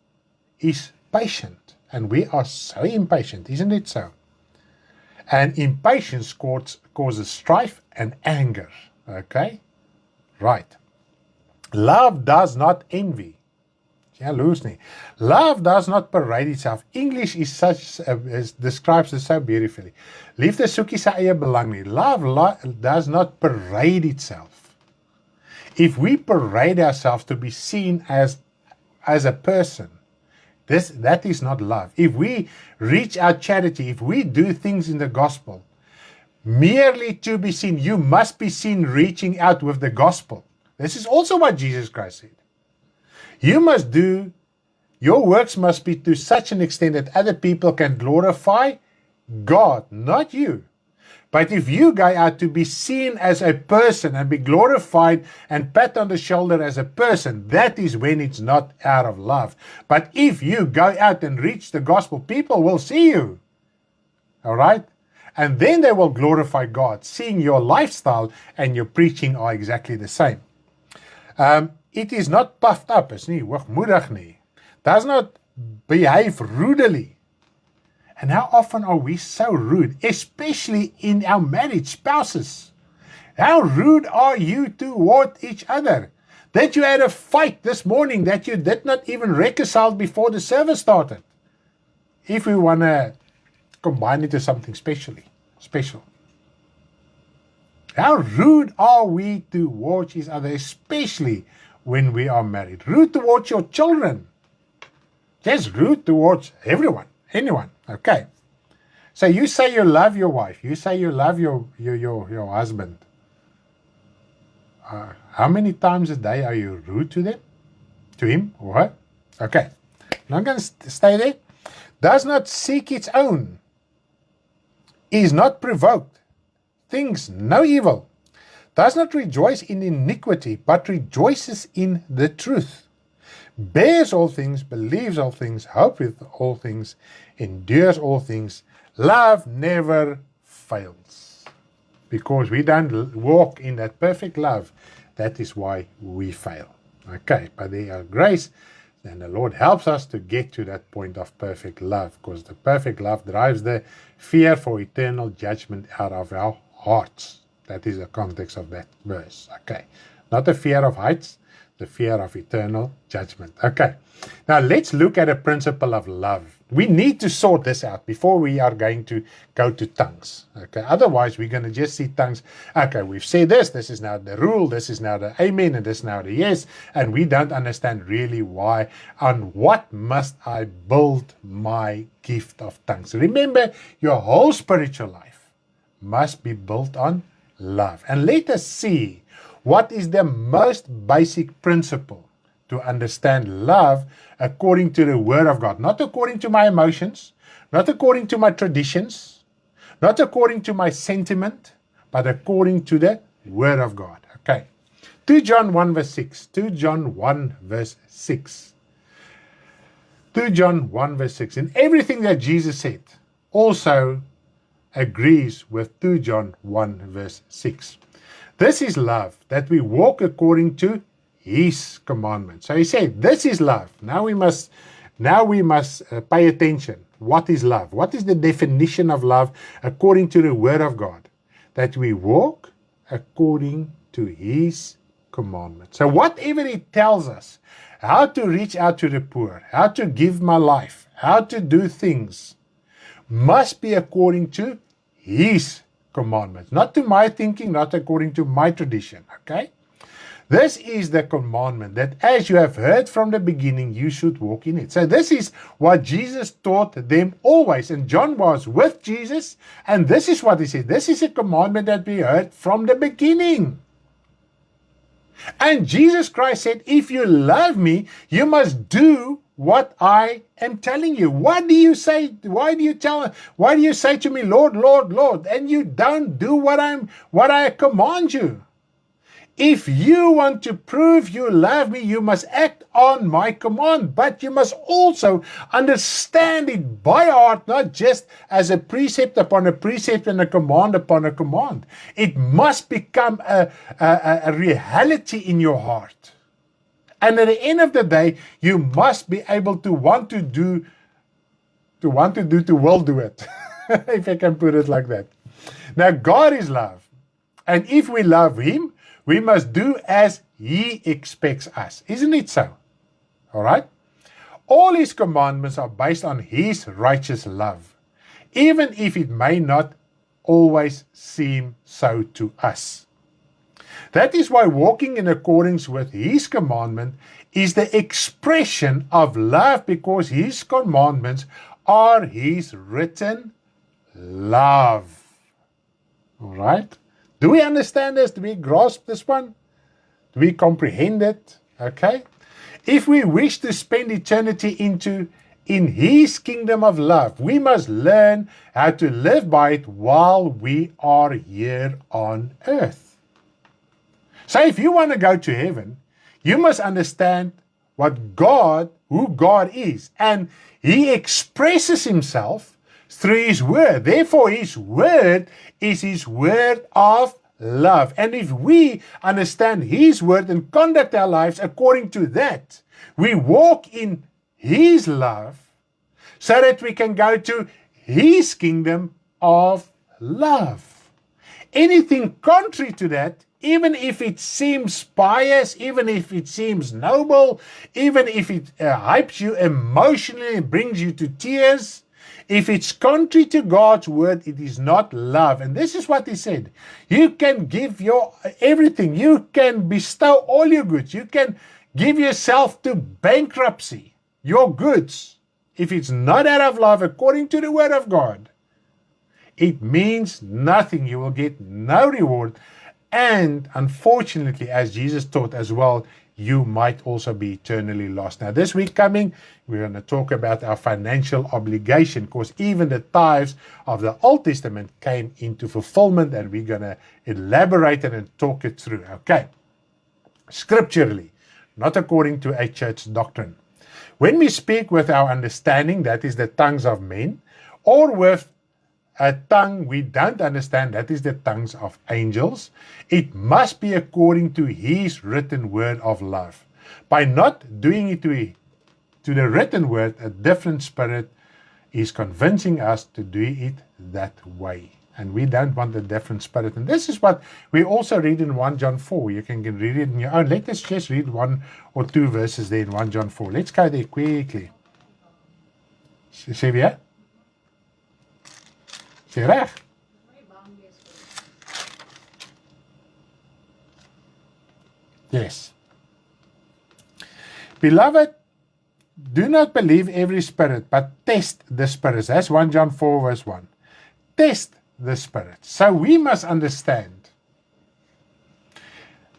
is patient. And we are so impatient, isn't it so? And impatience causes strife and anger. Okay? Right. Love does not envy. Jaloers nie. Love does not parade itself. English is describes it so beautifully. Liefde soek nie sy eie belang nie. Love does not parade itself. If we parade ourselves to be seen as a person, that is not love. If we reach out charity, if we do things in the gospel, merely to be seen, you must be seen reaching out with the gospel. This is also what Jesus Christ said. Your works must be to such an extent that other people can glorify God, not you. But if you go out to be seen as a person and be glorified and pat on the shoulder as a person, that is when it's not out of love. But if you go out and reach the gospel, people will see you. All right? And then they will glorify God, seeing your lifestyle and your preaching are exactly the same. It is not puffed up, is nie hoogmoedig nie. Does not behave rudely. And how often are we so rude, especially in our marriage, spouses? How rude are you toward each other? That you had a fight this morning that you did not even reconcile before the service started. If we want to combine it to something special. How rude are we towards each other, especially when we are married? Rude towards your children. Just rude towards anyone. Okay. So you say you love your wife. You say you love your husband. How many times a day are you rude to them? To him or her? Okay. Now I'm going to stay there. Does not seek its own. Is not provoked. Thinks no evil. Does not rejoice in iniquity, but rejoices in the truth. Bears all things, believes all things, hopes with all things, endures all things. Love never fails. Because we don't walk in that perfect love, that is why we fail. Okay, but there is grace, then the Lord helps us to get to that point of perfect love, because the perfect love drives the fear for eternal judgment out of our hearts. That is the context of that verse. Okay. Not the fear of heights, the fear of eternal judgment. Okay. Now let's look at a principle of love. We need to sort this out before we are going to go to tongues. Okay. Otherwise, we're going to just see tongues. Okay, we've said this. This is now the rule. This is now the amen. And this is now the yes. And we don't understand really why. On what must I build my gift of tongues? Remember, your whole spiritual life must be built on love. And let us see what is the most basic principle to understand love according to the Word of God. Not according to my emotions, not according to my traditions, not according to my sentiment, but according to the Word of God. Okay. 2 John 1 verse 6. 2 John 1 verse 6. 2 John 1 verse 6. And everything that Jesus said also agrees with 2 John 1 verse 6. This is love, that we walk according to His commandments. So he said, this is love. Now we must pay attention. What is love? What is the definition of love according to the Word of God? That we walk according to His commandments. So whatever it tells us, how to reach out to the poor, how to give my life, how to do things, must be according to His commandments. Not to my thinking, not according to my tradition. Okay? This is the commandment that as you have heard from the beginning, you should walk in it. So this is what Jesus taught them always. And John was with Jesus. And this is what he said. This is a commandment that we heard from the beginning. And Jesus Christ said, if you love me, you must do what I am telling you. What do you say? Why do you say to me, Lord, Lord, Lord, and you don't do what I command you? If you want to prove you love me, you must act on my command, but you must also understand it by heart, not just as a precept upon a precept and a command upon a command. It must become a reality in your heart. And at the end of the day, you must be able to want to do, to will do it, if I can put it like that. Now, God is love. And if we love him, we must do as he expects us. Isn't it so? All right? All his commandments are based on his righteous love, even if it may not always seem so to us. That is why walking in accordance with his commandment is the expression of love, because his commandments are his written love. All right? Do we understand this? Do we grasp this one? Do we comprehend it? Okay? If we wish to spend eternity in his kingdom of love, we must learn how to live by it while we are here on earth. So if you want to go to heaven, you must understand who God is. And he expresses himself through his word. Therefore, his word is his word of love. And if we understand his word and conduct our lives according to that, we walk in his love so that we can go to his kingdom of love. Anything contrary to that, even if it seems pious, even if it seems noble, even if it hypes you emotionally and brings you to tears, if it's contrary to God's word, it is not love. And this is what he said. You can give your everything. You can bestow all your goods. You can give yourself to bankruptcy, your goods. If it's not out of love, according to the word of God, it means nothing. You will get no reward. And unfortunately, as Jesus taught as well, you might also be eternally lost. Now, this week coming, we're going to talk about our financial obligation, because even the tithes of the Old Testament came into fulfillment, and we're going to elaborate it and talk it through. Okay. Scripturally, not according to a church doctrine. When we speak with our understanding, that is the tongues of men, or with a tongue we don't understand, that is the tongues of angels, it must be according to his written word of love. By not doing it to the written word, a different spirit is convincing us to do it that way. And we don't want a different spirit. And this is what we also read in 1 John 4. You can read it in your own. Let us just read 1 or 2 verses there in 1 John 4. Let's go there quickly. Sê weer? Sê reg? Yes. Beloved, do not believe every spirit, but test the spirits. That's 1 John 4 verse 1. Test the spirit. So we must understand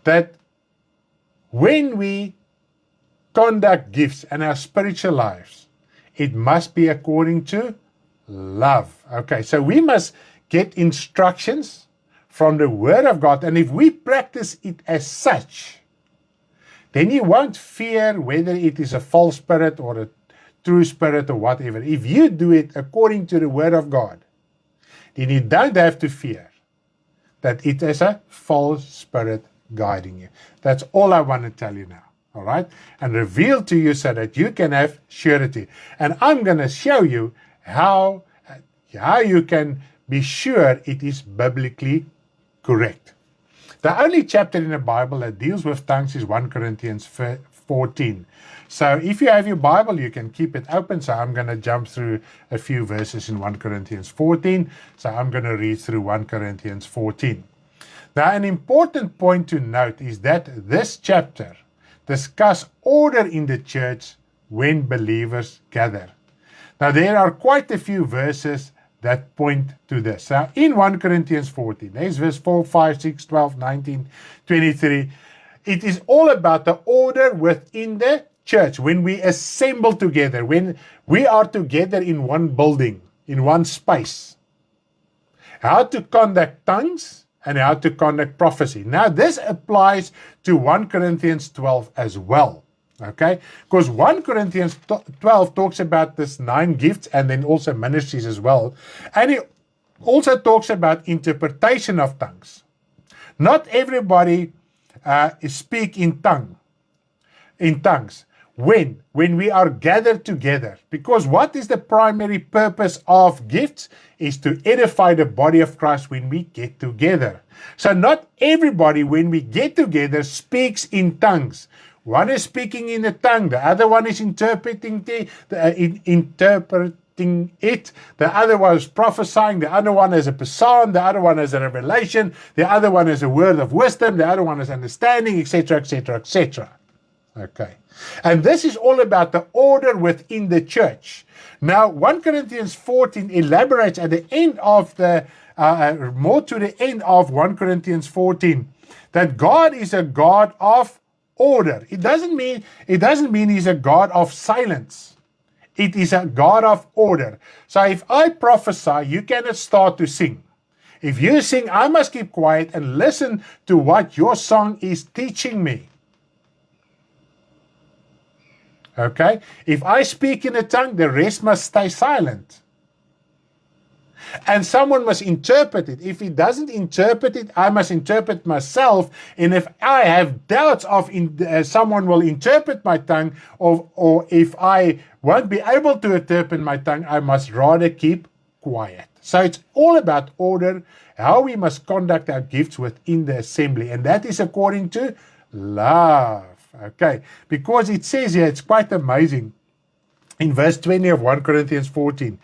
that when we conduct gifts in our spiritual lives, it must be according to love. Okay, so we must get instructions from the Word of God, and if we practice it as such, then you won't fear whether it is a false spirit or a true spirit or whatever. If you do it according to the Word of God, then you don't have to fear that it is a false spirit guiding you. That's all I want to tell you now, all right? And reveal to you so that you can have surety. And I'm going to show you how you can be sure it is biblically correct. The only chapter in the Bible that deals with tongues is 1 Corinthians 14. So if you have your Bible, you can keep it open. So I'm going to jump through a few verses in 1 Corinthians 14. So I'm going to read through 1 Corinthians 14. Now, an important point to note is that this chapter discusses order in the church when believers gather. Now, there are quite a few verses that point to this. So in 1 Corinthians 14, there's verse 4, 5, 6, 12, 19, 23. It is all about the order within the church, when we assemble together, when we are together in one building, in one space, how to conduct tongues and how to conduct prophecy. Now, this applies to 1 Corinthians 12 as well. Okay? Because 1 Corinthians 12 talks about this 9 gifts and then also ministries as well. And it also talks about interpretation of tongues. Not everybody speak in tongues. When we are gathered together. Because what is the primary purpose of gifts? Is to edify the body of Christ when we get together. So not everybody, when we get together, speaks in tongues. One is speaking in a tongue, the other one is interpreting it, the other one is prophesying, the other one is a psalm, the other one is a revelation, the other one is a word of wisdom, the other one is understanding, etc., etc., etc. Okay. And this is all about the order within the church. Now, 1 Corinthians 14 elaborates at the end of more to the end of 1 Corinthians 14, that God is a God of order. It doesn't mean he's a God of silence. It is a God of order. So if I prophesy, you cannot start to sing. If you sing, I must keep quiet and listen to what your song is teaching me. Okay? If I speak in a tongue, the rest must stay silent. And someone must interpret it. If he doesn't interpret it, I must interpret myself. And if I have doubts of someone will interpret my tongue, or if I won't be able to interpret my tongue, I must rather keep quiet. So it's all about order, how we must conduct our gifts within the assembly. And that is according to love. Okay, because it says here, it's quite amazing. In verse 20 of 1 Corinthians 14,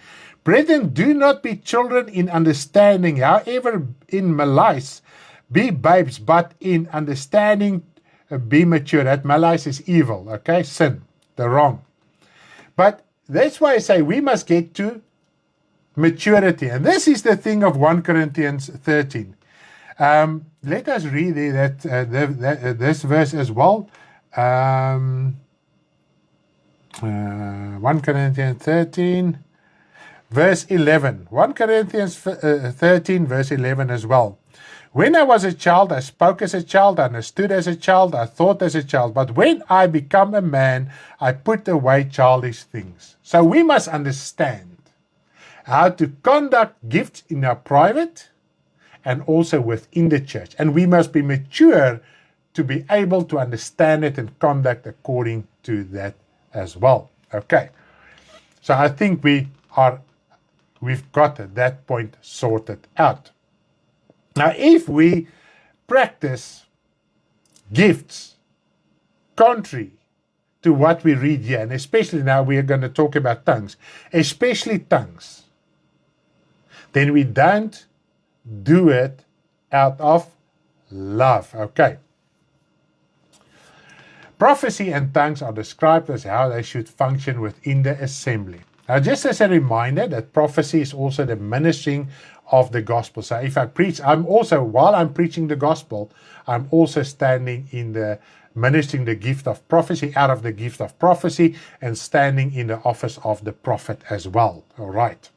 brethren, do not be children in understanding, however in malice be babes, but in understanding be mature. That malice is evil, okay, sin, the wrong. But that's why I say we must get to maturity. And this is the thing of 1 Corinthians 13. Let us read this verse as well. 1 Corinthians 13, verse 11. 1 Corinthians 13, verse 11 as well. When I was a child, I spoke as a child, I understood as a child, I thought as a child. But when I become a man, I put away childish things. So we must understand how to conduct gifts in our private and also within the church. And we must be mature to be able to understand it and conduct according to that as well. Okay. So I think we've got at that point sorted out. Now, if we practice gifts contrary to what we read here, and especially now we are going to talk about tongues, especially tongues, then we don't do it out of love. Okay. Prophecy and tongues are described as how they should function within the assembly. Now, just as a reminder that prophecy is also the ministering of the gospel. So if I preach, while I'm preaching the gospel, I'm also standing in the ministering the gift of prophecy, out of the gift of prophecy, and standing in the office of the prophet as well. All right.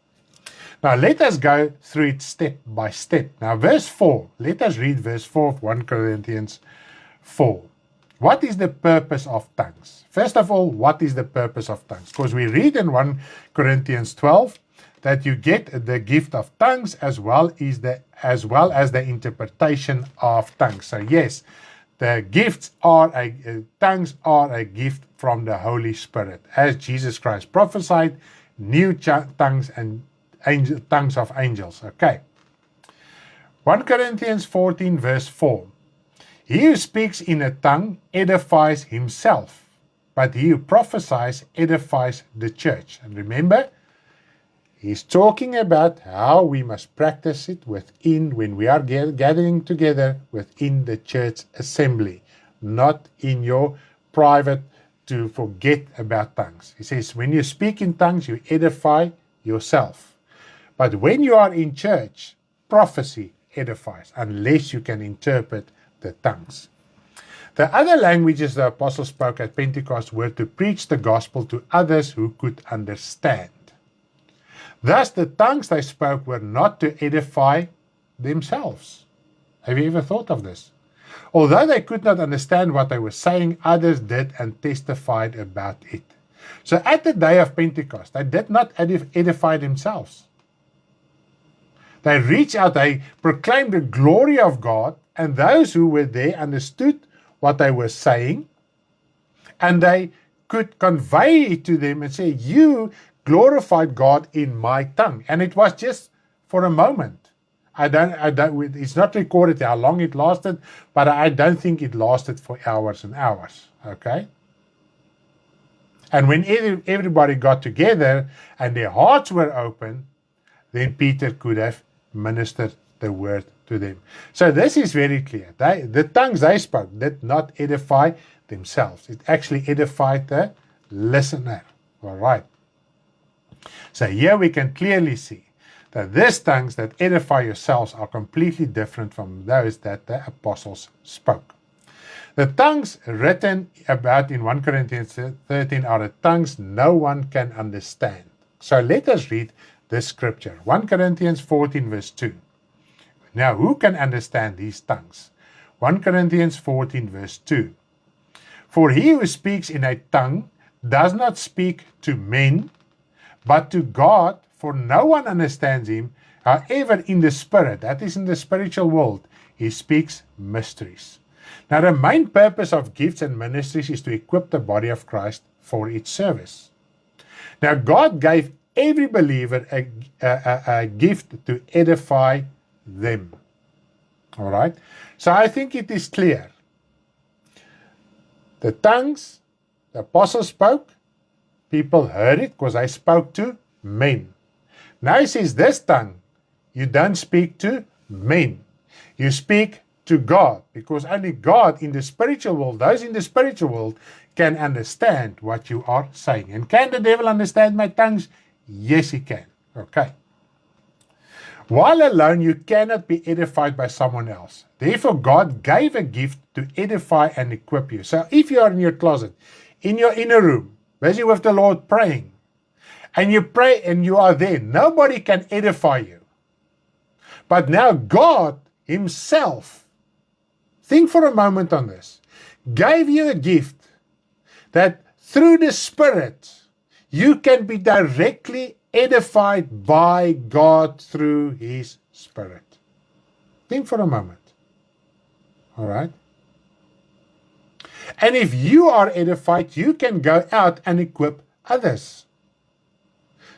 Now, let us go through it step by step. Now, verse 4. Let us read verse 4 of 1 Corinthians 4. What is the purpose of tongues? First of all, what is the purpose of tongues? Because we read in 1 Corinthians 12 that you get the gift of tongues as well as the interpretation of tongues. So yes, the tongues are a gift from the Holy Spirit. As Jesus Christ prophesied, new tongues and tongues of angels. Okay. 1 Corinthians 14 verse 4. He who speaks in a tongue edifies himself, but he who prophesies edifies the church. And remember, he's talking about how we must practice it when we are gathering together within the church assembly, not in your private to forget about tongues. He says, when you speak in tongues, you edify yourself. But when you are in church, prophecy edifies, unless you can interpret the tongues. The other languages the apostles spoke at Pentecost were to preach the gospel to others who could understand. Thus, the tongues they spoke were not to edify themselves. Have you ever thought of this? Although they could not understand what they were saying, others did and testified about it. So at the day of Pentecost, they did not edify themselves. They reached out, they proclaimed the glory of God, and those who were there understood what they were saying, and they could convey it to them and say, you glorified God in my tongue. And it was just for a moment. It's not recorded how long it lasted, but I don't think it lasted for hours and hours. Okay? And when everybody got together and their hearts were open, then Peter could have ministered the word to them. So this is very clear. The tongues they spoke did not edify themselves. It actually edified the listener. All right. So here we can clearly see that these tongues that edify yourselves are completely different from those that the apostles spoke. The tongues written about in 1 Corinthians 13 are the tongues no one can understand. So let us read this scripture. 1 Corinthians 14 verse 2. Now who can understand these tongues? 1 Corinthians 14 verse 2. For he who speaks in a tongue does not speak to men, but to God, for no one understands him. However, in the spirit, that is in the spiritual world, he speaks mysteries. Now, the main purpose of gifts and ministries is to equip the body of Christ for its service. Now, God gave every believer a gift to edify them. All right? So I think it is clear. The tongues, the apostles spoke, people heard it because they spoke to men. Now he says this tongue, you don't speak to men. You speak to God, because only God in the spiritual world, those in the spiritual world, can understand what you are saying. And can the devil understand my tongues? Yes, he can. Okay. While alone, you cannot be edified by someone else. Therefore, God gave a gift to edify and equip you. So if you are in your closet, in your inner room, busy with the Lord praying, and you pray and you are there, nobody can edify you. But now God himself, think for a moment on this, gave you a gift that through the Spirit, you can be directly edified by God through his Spirit. Think for a moment. All right? And if you are edified, you can go out and equip others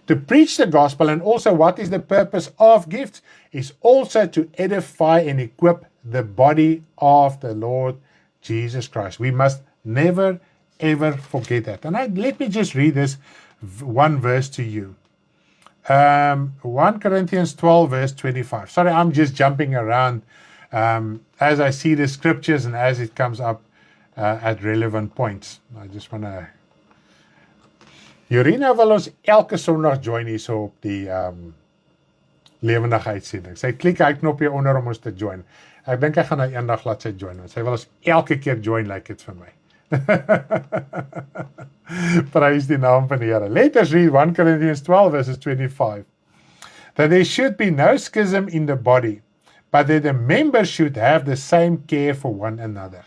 to preach the gospel. And also, what is the purpose of gifts? Is also to edify and equip the body of the Lord Jesus Christ. We must never, ever forget that. And let me just read this one verse to you. 1 Corinthians 12, verse 25. Sorry, I'm just jumping around as I see the scriptures and as it comes up at relevant points. I just want to... Jorina wil ons elke Sondag join hier so op die lewendige uitsending. Sy klik hy knopjie onder om ons te join. Ek dink ek gaan nou eendag laat sy join. Sy wil ons elke keer join, like it vir my. Praise die naam van die Here. Let us read 1 Corinthians 12 verses 25. That there should be no schism in the body, but that the members should have the same care for one another.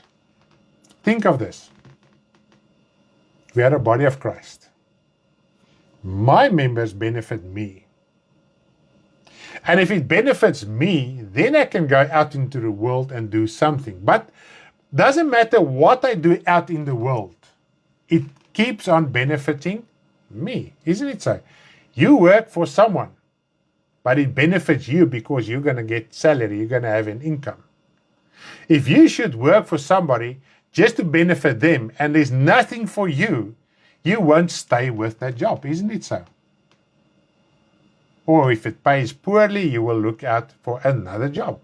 Think of this. We are a body of Christ. My members benefit me. And if it benefits me, then I can go out into the world and do something. But doesn't matter what I do out in the world, it keeps on benefiting me, isn't it so? You work for someone, but it benefits you because you're going to get salary, you're going to have an income. If you should work for somebody just to benefit them and there's nothing for you, you won't stay with that job, isn't it so? Or if it pays poorly, you will look out for another job.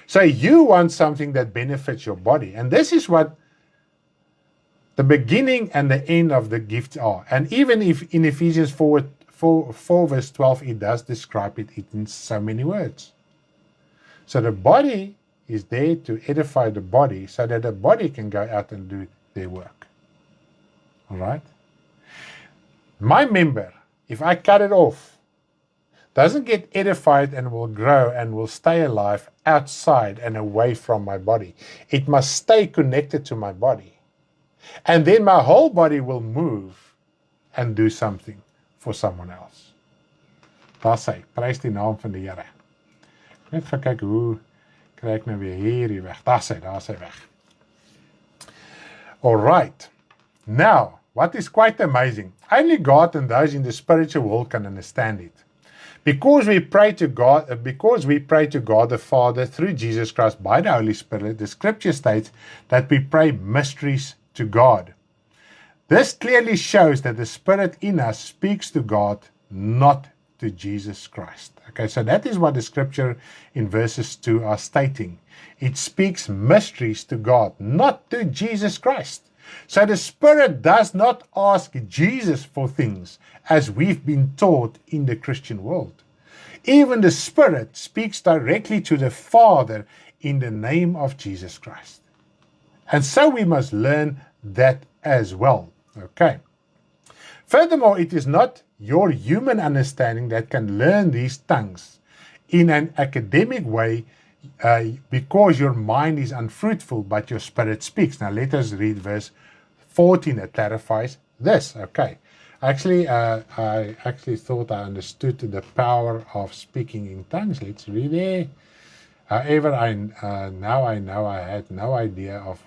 So you want something that benefits your body. And this is what the beginning and the end of the gifts are. And even if in Ephesians 4 verse 12, it does describe it in so many words. So the body is there to edify the body so that the body can go out and do their work. All right? My member, if I cut it off, doesn't get edified and will grow and will stay alive outside and away from my body. It must stay connected to my body. And then my whole body will move and do something for someone else. Daar sê, prys die naam van die Here. Net gaan kyk hoe kry ek nou weer hierdie weg. Daar sê weg. All right. Now, what is quite amazing, only God and those in the spiritual world can understand it. Because we pray to God the Father through Jesus Christ by the Holy Spirit, the scripture states that we pray mysteries to God. This clearly shows that the Spirit in us speaks to God, not to Jesus Christ. Okay, so that is what the scripture in verses 2 are stating. It speaks mysteries to God, not to Jesus Christ. So the Spirit does not ask Jesus for things as we've been taught in the Christian world. Even the Spirit speaks directly to the Father in the name of Jesus Christ. And so we must learn that as well. Okay. Furthermore, it is not your human understanding that can learn these tongues in an academic way because your mind is unfruitful, but your spirit speaks. Now let us read verse 14 that clarifies this. Okay. Actually, I actually thought I understood the power of speaking in tongues. Let's read it. However, now I know I had no idea of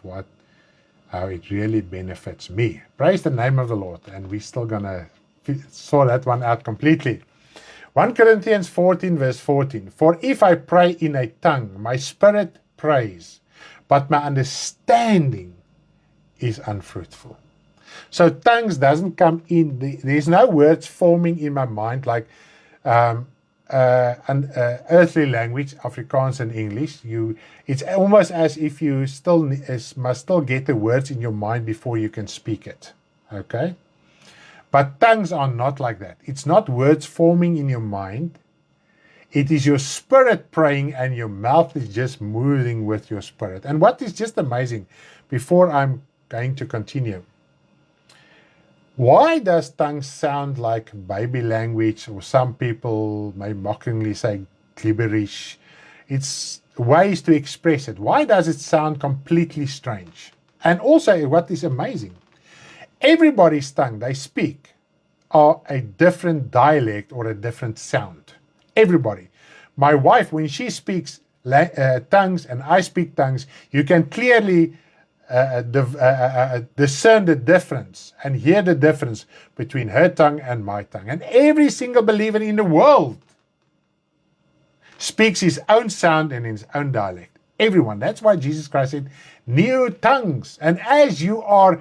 how it really benefits me. Praise the name of the Lord. And we're still going to sort that one out completely. 1 Corinthians 14 verse 14. For if I pray in a tongue, my spirit prays, but my understanding is unfruitful. So tongues doesn't come in. There's no words forming in my mind like an earthly language, Afrikaans and English. It's almost as if you must still get the words in your mind before you can speak it. Okay? But tongues are not like that. It's not words forming in your mind. It is your spirit praying and your mouth is just moving with your spirit. And what is just amazing, before I'm going to continue, why does tongues sound like baby language, or some people may mockingly say gibberish? It's ways to express it. Why does it sound completely strange? And also, what is amazing, everybody's tongue they speak are a different dialect or a different sound. Everybody. My wife, when she speaks tongues and I speak tongues, you can clearly discern the difference and hear the difference between her tongue and my tongue. And every single believer in the world speaks his own sound and his own dialect. Everyone. That's why Jesus Christ said, new tongues. And as you are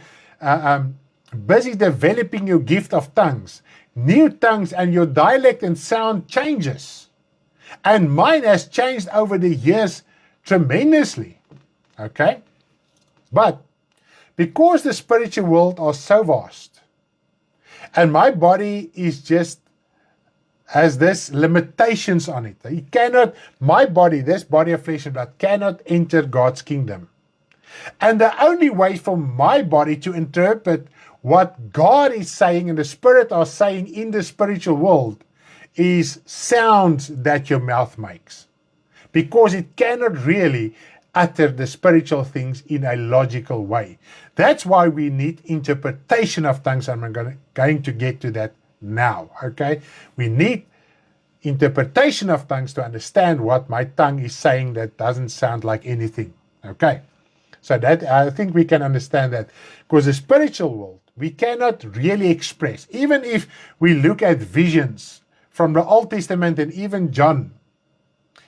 busy developing your gift of tongues, new tongues and your dialect and sound changes. And mine has changed over the years tremendously. Okay? But because the spiritual world are so vast, and my body is just has this limitations on it. It cannot, my body, this body of flesh and blood, cannot enter God's kingdom. And the only way for my body to interpret what God is saying and the Spirit are saying in the spiritual world is sounds that your mouth makes. Because it cannot really utter the spiritual things in a logical way. That's why we need interpretation of tongues, and I'm going to get to that now, okay? We need interpretation of tongues to understand what my tongue is saying that doesn't sound like anything, okay? So that I think we can understand that, because the spiritual world, we cannot really express. Even if we look at visions from the Old Testament and even John,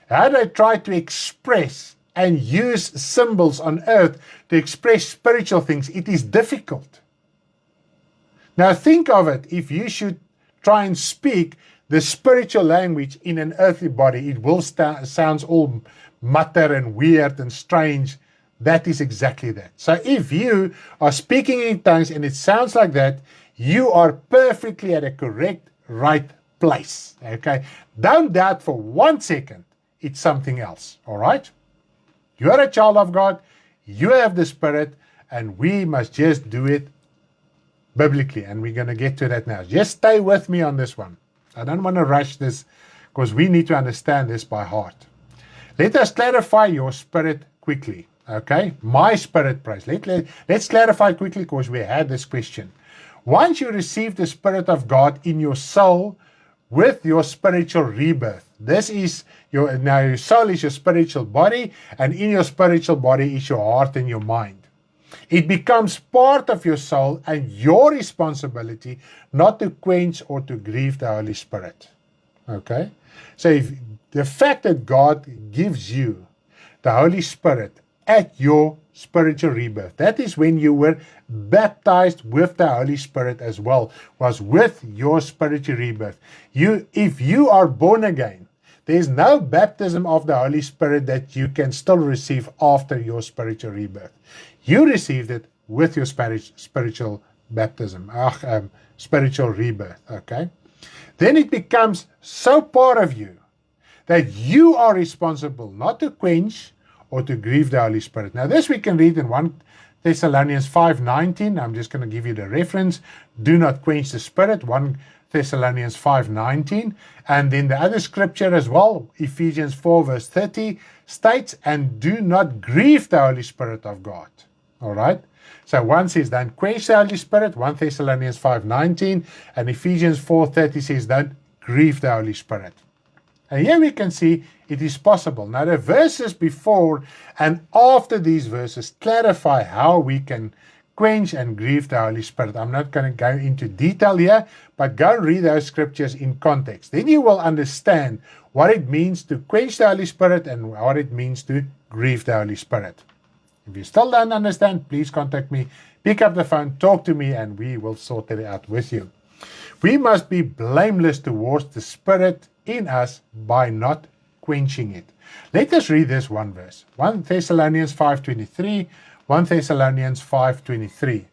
how they try to express and use symbols on earth to express spiritual things, it is difficult. Now think of it, if you should try and speak the spiritual language in an earthly body, it will sounds all mutter and weird and strange. That is exactly that. So if you are speaking in tongues and it sounds like that, you are perfectly at a correct, right place. Okay? Don't doubt for 1 second it's something else. All right? You are a child of God, you have the Spirit, and we must just do it biblically. And we're going to get to that now. Just stay with me on this one. I don't want to rush this because we need to understand this by heart. Let us clarify your spirit quickly. Okay? My spirit praise. Let's clarify quickly because we had this question. Once you receive the Spirit of God in your soul with your spiritual rebirth, this is now your soul is your spiritual body, and in your spiritual body is your heart and your mind. It becomes part of your soul and your responsibility not to quench or to grieve the Holy Spirit. Okay? So if the fact that God gives you the Holy Spirit at your spiritual rebirth, that is when you were baptized with the Holy Spirit as well, was with your spiritual rebirth. If you are born again, there is no baptism of the Holy Spirit that you can still receive after your spiritual rebirth. You received it with your spiritual baptism, spiritual rebirth, okay? Then it becomes so part of you that you are responsible not to quench or to grieve the Holy Spirit. Now this we can read in 1 Thessalonians 5:19. I'm just going to give you the reference. Do not quench the Spirit, 1 Thessalonians 5:19. And then the other scripture as well, Ephesians 4 verse 30, states, and do not grieve the Holy Spirit of God. All right? So one says, don't quench the Holy Spirit, 1 Thessalonians 5:19, and Ephesians 4:30 says, don't grieve the Holy Spirit. And here we can see it is possible. Now the verses before and after these verses clarify how we can quench and grieve the Holy Spirit. I'm not going to go into detail here, but go and read those scriptures in context. Then you will understand what it means to quench the Holy Spirit and what it means to grieve the Holy Spirit. If you still don't understand, please contact me. Pick up the phone, talk to me, and we will sort it out with you. We must be blameless towards the Spirit in us by not quenching it. Let us read this one verse. 1 Thessalonians 5:23. 1 Thessalonians 5:23.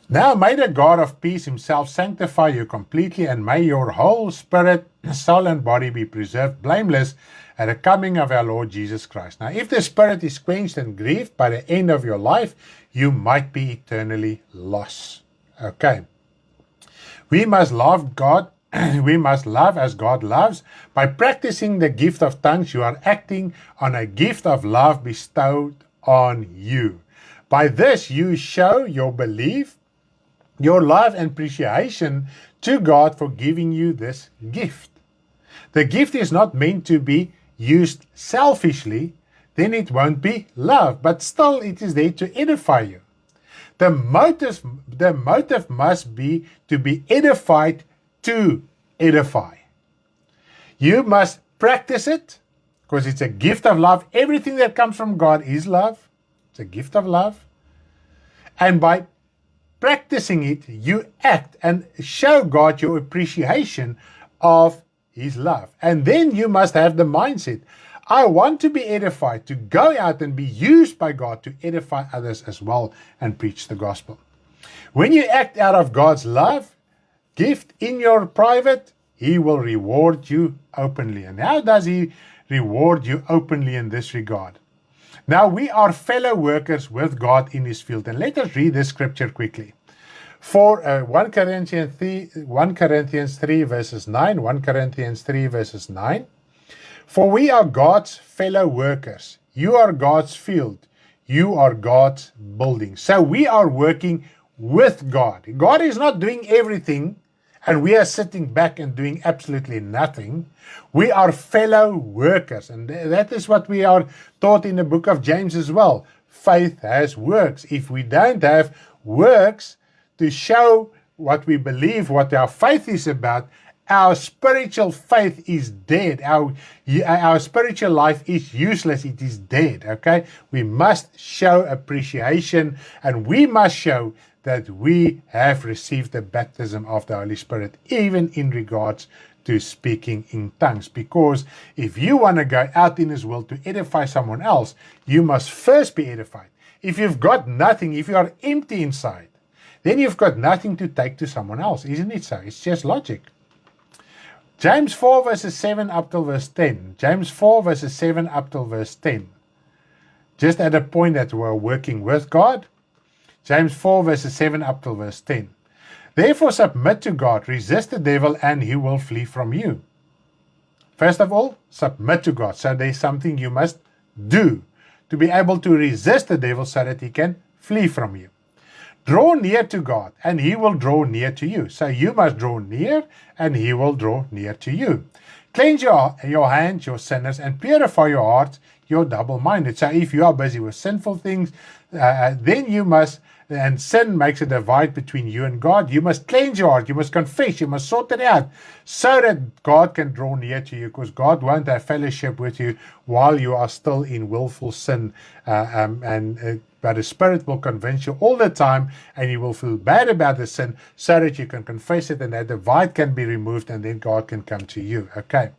Now may the God of peace himself sanctify you completely, and may your whole spirit, soul, and body be preserved blameless at the coming of our Lord Jesus Christ. Now, if the spirit is quenched and grieved by the end of your life, you might be eternally lost. Okay. We must love God. We must love as God loves. By practicing the gift of tongues, you are acting on a gift of love bestowed on you. By this, you show your belief, your love and appreciation to God for giving you this gift. The gift is not meant to be used selfishly, then it won't be love, but still it is there to edify you. The motive must be to be edified to edify. You must practice it because it's a gift of love. Everything that comes from God is love. It's a gift of love. And by practicing it, you act and show God your appreciation of his love. And then you must have the mindset, I want to be edified, to go out and be used by God to edify others as well and preach the gospel. When you act out of God's love, gift in your private, he will reward you openly. And how does he reward you openly in this regard? Now we are fellow workers with God in his field. And let us read this scripture quickly. For 1 Corinthians 3 verses 9, 1 Corinthians 3 verses 9. For we are God's fellow workers. You are God's field. You are God's building. So we are working with God. God is not doing everything and we are sitting back and doing absolutely nothing. We are fellow workers. And that is what we are taught in the book of James as well. Faith has works. If we don't have works to show what we believe, what our faith is about, our spiritual faith is dead. Our spiritual life is useless. It is dead, okay? We must show appreciation and we must show that we have received the baptism of the Holy Spirit, even in regards to speaking in tongues. Because if you want to go out in this world to edify someone else, you must first be edified. If you've got nothing, if you are empty inside, then you've got nothing to take to someone else, isn't it so? It's just logic. James 4 verses 7 up till verse 10. James 4 verses 7 up till verse 10. Just at a point that we're working with God. James 4 verses 7 up till verse 10. Therefore submit to God, resist the devil, and he will flee from you. First of all, submit to God. So there's something you must do to be able to resist the devil so that he can flee from you. Draw near to God, and he will draw near to you. So you must draw near, and he will draw near to you. Cleanse your hands, your sinners, and purify your hearts, you're double-minded. So if you are busy with sinful things, then you must, and sin makes a divide between you and God. You must cleanse your heart, you must confess, you must sort it out so that God can draw near to you, because God won't have fellowship with you while you are still in willful sin. But the Spirit will convince you all the time, and you will feel bad about the sin so that you can confess it, and that divide can be removed, and then God can come to you. Okay.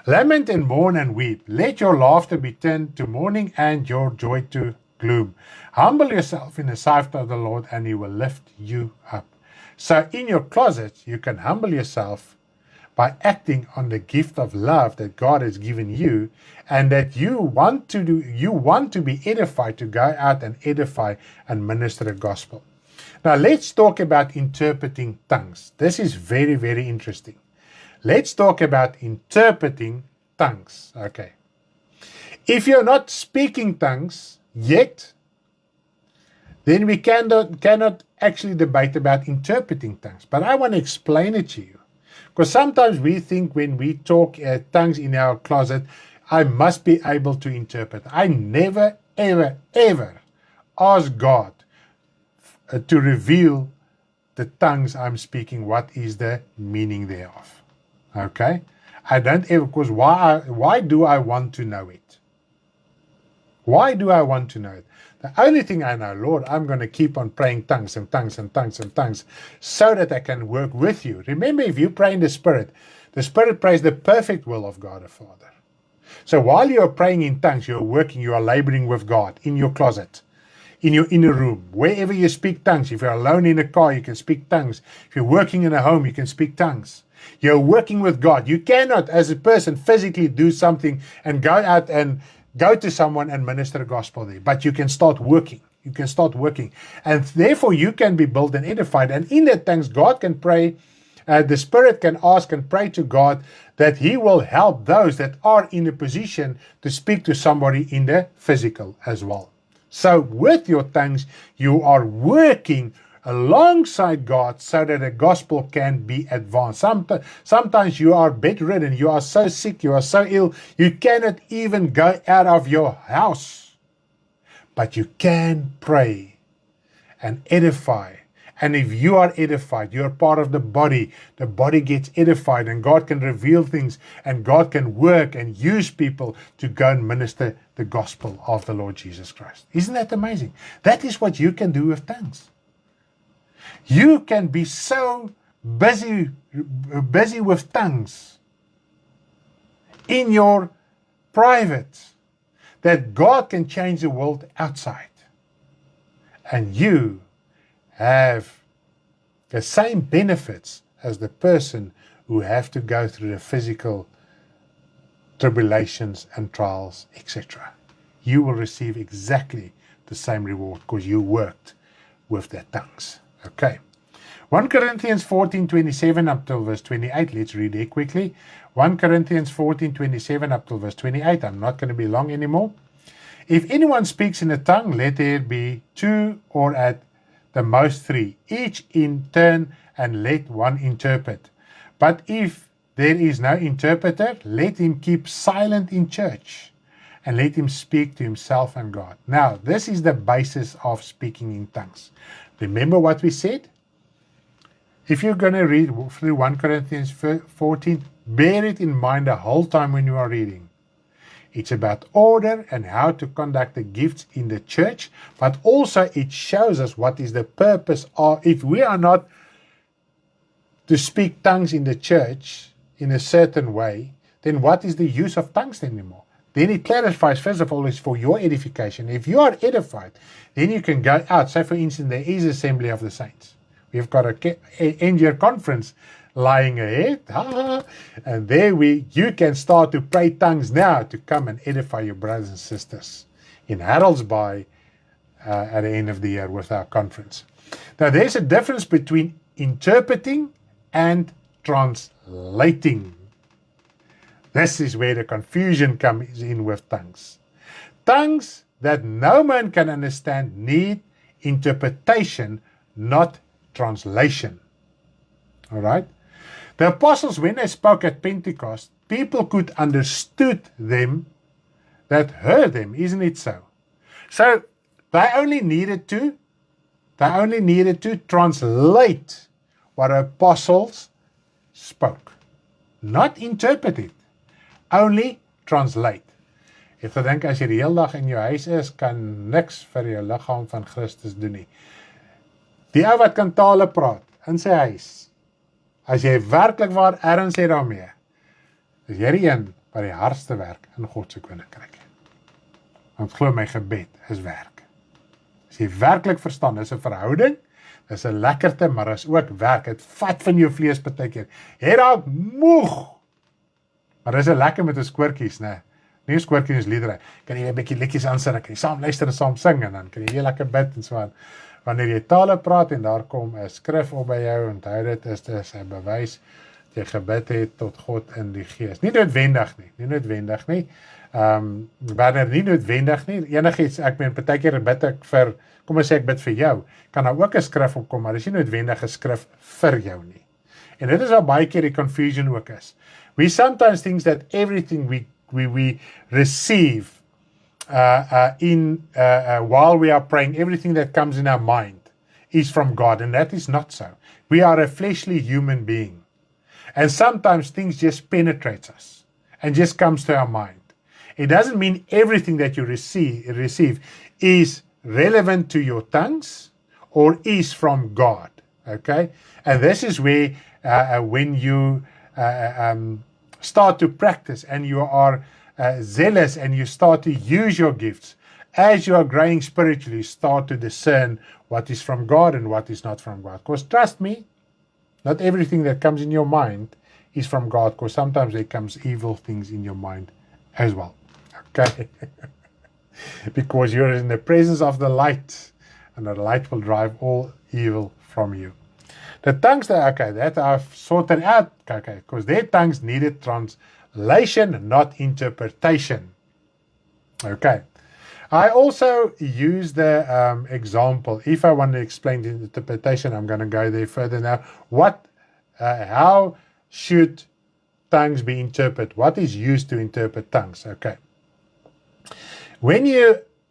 Lament and mourn and weep. Let your laughter be turned to mourning and your joy to gloom. Humble yourself in the sight of the Lord, and he will lift you up. So in your closet, you can humble yourself by acting on the gift of love that God has given you, and that you want to be edified, to go out and edify and minister the gospel. Now let's talk about interpreting tongues. This is very, very interesting. Let's talk about interpreting tongues. Okay. If you're not speaking tongues yet, then we cannot actually debate about interpreting tongues. But I want to explain it to you. Because sometimes we think when we talk tongues in our closet, I must be able to interpret. I never, ever, ever ask God to reveal the tongues I'm speaking, what is the meaning thereof. Okay? I don't ever, because why do I want to know it? Why do I want to know it? The only thing I know, Lord, I'm going to keep on praying tongues and tongues and tongues and tongues so that I can work with you. Remember, if you pray in the Spirit prays the perfect will of God the Father. So while you are praying in tongues, you are working, you are laboring with God in your closet, in your inner room, wherever you speak tongues. If you're alone in a car, you can speak tongues. If you're working in a home, you can speak tongues. You're working with God. You cannot, as a person, physically do something and go out and go to someone and minister the gospel there. But you can start working. You can start working. And therefore, you can be built and edified. And in that tongues, God can pray. The Spirit can ask and pray to God that he will help those that are in a position to speak to somebody in the physical as well. So with your tongues, you are working alongside God so that the gospel can be advanced. Sometimes you are bedridden, you are so sick, you are so ill, you cannot even go out of your house. But you can pray and edify. And if you are edified, you are part of the body gets edified, and God can reveal things, and God can work and use people to go and minister the gospel of the Lord Jesus Christ. Isn't that amazing? That is what you can do with tongues. You can be so busy with tongues in your private that God can change the world outside. And you have the same benefits as the person who have to go through the physical tribulations and trials, etc. You will receive exactly the same reward because you worked with their tongues. Okay. 1 Corinthians 14:27 up till verse 28. Let's read it quickly. 1 Corinthians 14:27 up till verse 28. I'm not going to be long anymore. If anyone speaks in a tongue, let there be two or at the most three, each in turn, and let one interpret. But if there is no interpreter, let him keep silent in church, and let him speak to himself and God. Now, this is the basis of speaking in tongues. Remember what we said? If you're going to read through 1 Corinthians 14, bear it in mind the whole time when you are reading. It's about order and how to conduct the gifts in the church, but also it shows us what is the purpose of, if we are not to speak tongues in the church in a certain way, then what is the use of tongues anymore? Then it clarifies, first of all, it's for your edification. If you are edified, then you can go out. Say, for instance, there is Assembly of the Saints. We've got a end-year conference lying ahead. And there you can start to pray tongues now to come and edify your brothers and sisters in Haroldsby at the end of the year with our conference. Now, there's a difference between interpreting and translating. This is where the confusion comes in with tongues. Tongues that no man can understand need interpretation, not translation. All right? The apostles, when they spoke at Pentecost, people could understood them that heard them, isn't it so? So they only needed to translate what apostles spoke, not interpret it, only translate. Ek gedink as jy die hele dag in jou huis is, kan niks vir jou liggaam van Christus doen nie. Die ou wat kan tale praat in sy huis, as jy werklik waar erns het daarmee, is jy die een wat die hardste werk in God se koninkryk. Want glo my, gebed is werk. As jy werklik verstaan, dis 'n verhouding, dis 'n lekkerte, maar is ook werk. Het vat van jou vlees partykeer. Jy raak moeg. Maar dis 'n lekker met 'n skoortjies, né? Nie 'n skoortjie is liedere. Kan jy 'n bietjie liedjies aansit, kan jy saam luister en saam sing en dan kan jy lekker bid en so aan. Wanneer jy tale praat en daar kom 'n skrif op by jou, onthou dit is 'n bewys dat jy gebid het tot God in die Gees. Nie noodwendig nie. Wanneer nie noodwendig nie, enigiets, ek meen, partykeer bid ek vir, kom ons sê ek bid vir jou, kan daar ook 'n skrif opkom, maar dis nie noodwendig 'n skrif vir jou nie. En dit is waar baie keer die confusion ook is. We sometimes think that everything we receive while we are praying, everything that comes in our mind is from God, and that is not so. We are a fleshly human being, and sometimes things just penetrate us and just comes to our mind. It doesn't mean everything that you receive is relevant to your tongues or is from God. Okay, and this is where when you start to practice and you are zealous and you start to use your gifts, as you are growing spiritually, start to discern what is from God and what is not from God. Because trust me, not everything that comes in your mind is from God, because sometimes there comes evil things in your mind as well. Okay? Because you're in the presence of the light, and the light will drive all evil from you. The tongues, that I've sorted out, because their tongues needed translation, not interpretation. Okay. I also use the example, if I want to explain the interpretation, I'm going to go there further now. How should tongues be interpreted? What is used to interpret tongues? Okay. When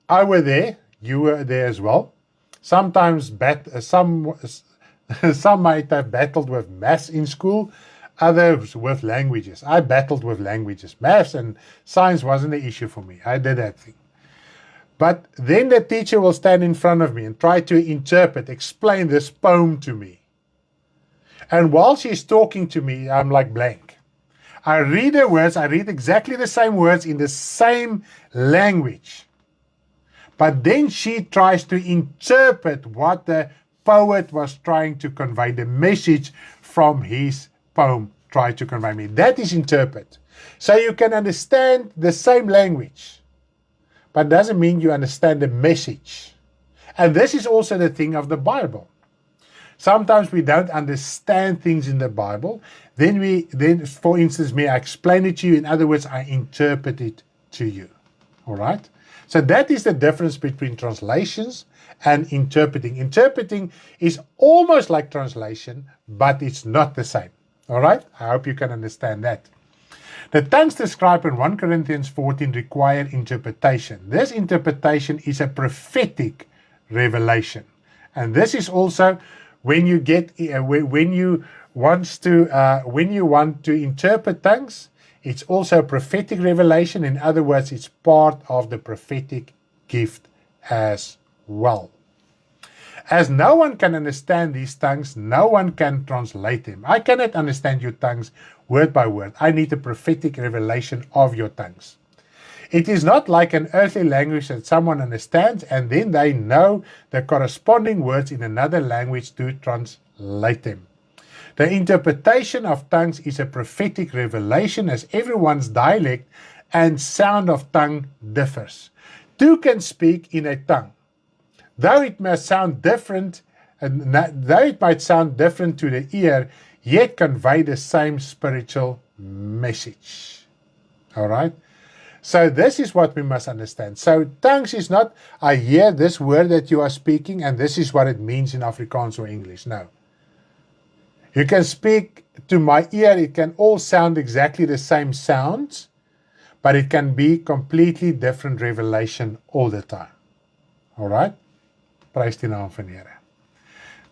I were there, you were there as well. Sometimes some might have battled with maths in school, others with languages. I battled with languages. Maths and science wasn't the issue for me. I did that thing. But then the teacher will stand in front of me and try to explain this poem to me. And while she's talking to me, I'm like blank. I read the words, I read exactly the same words in the same language. But then she tries to interpret what the poet was trying to convey, the message from his poem tried to convey me. That is interpret. So you can understand the same language, but doesn't mean you understand the message. And this is also the thing of the Bible. Sometimes we don't understand things in the Bible. Then for instance, I explain it to you. In other words, I interpret it to you. All right? So that is the difference between translations and interpreting. Interpreting is almost like translation, but it's not the same. All right? I hope you can understand that. The tongues described in 1 Corinthians 14 require interpretation. This interpretation is a prophetic revelation. And this is also when you want to interpret tongues, it's also a prophetic revelation. In other words, it's part of the prophetic gift as well. As no one can understand these tongues, no one can translate them. I cannot understand your tongues word by word. I need a prophetic revelation of your tongues. It is not like an earthly language that someone understands and then they know the corresponding words in another language to translate them. The interpretation of tongues is a prophetic revelation, as everyone's dialect and sound of tongue differs. Two can speak in a tongue, though it may sound different, though it might sound different to the ear, yet convey the same spiritual message. All right? So this is what we must understand. So tongues is not, I hear this word that you are speaking and this is what it means in Afrikaans or English. No. You can speak to my ear, it can all sound exactly the same sounds, but it can be completely different revelation all the time. All right? Prys die naam van die Here.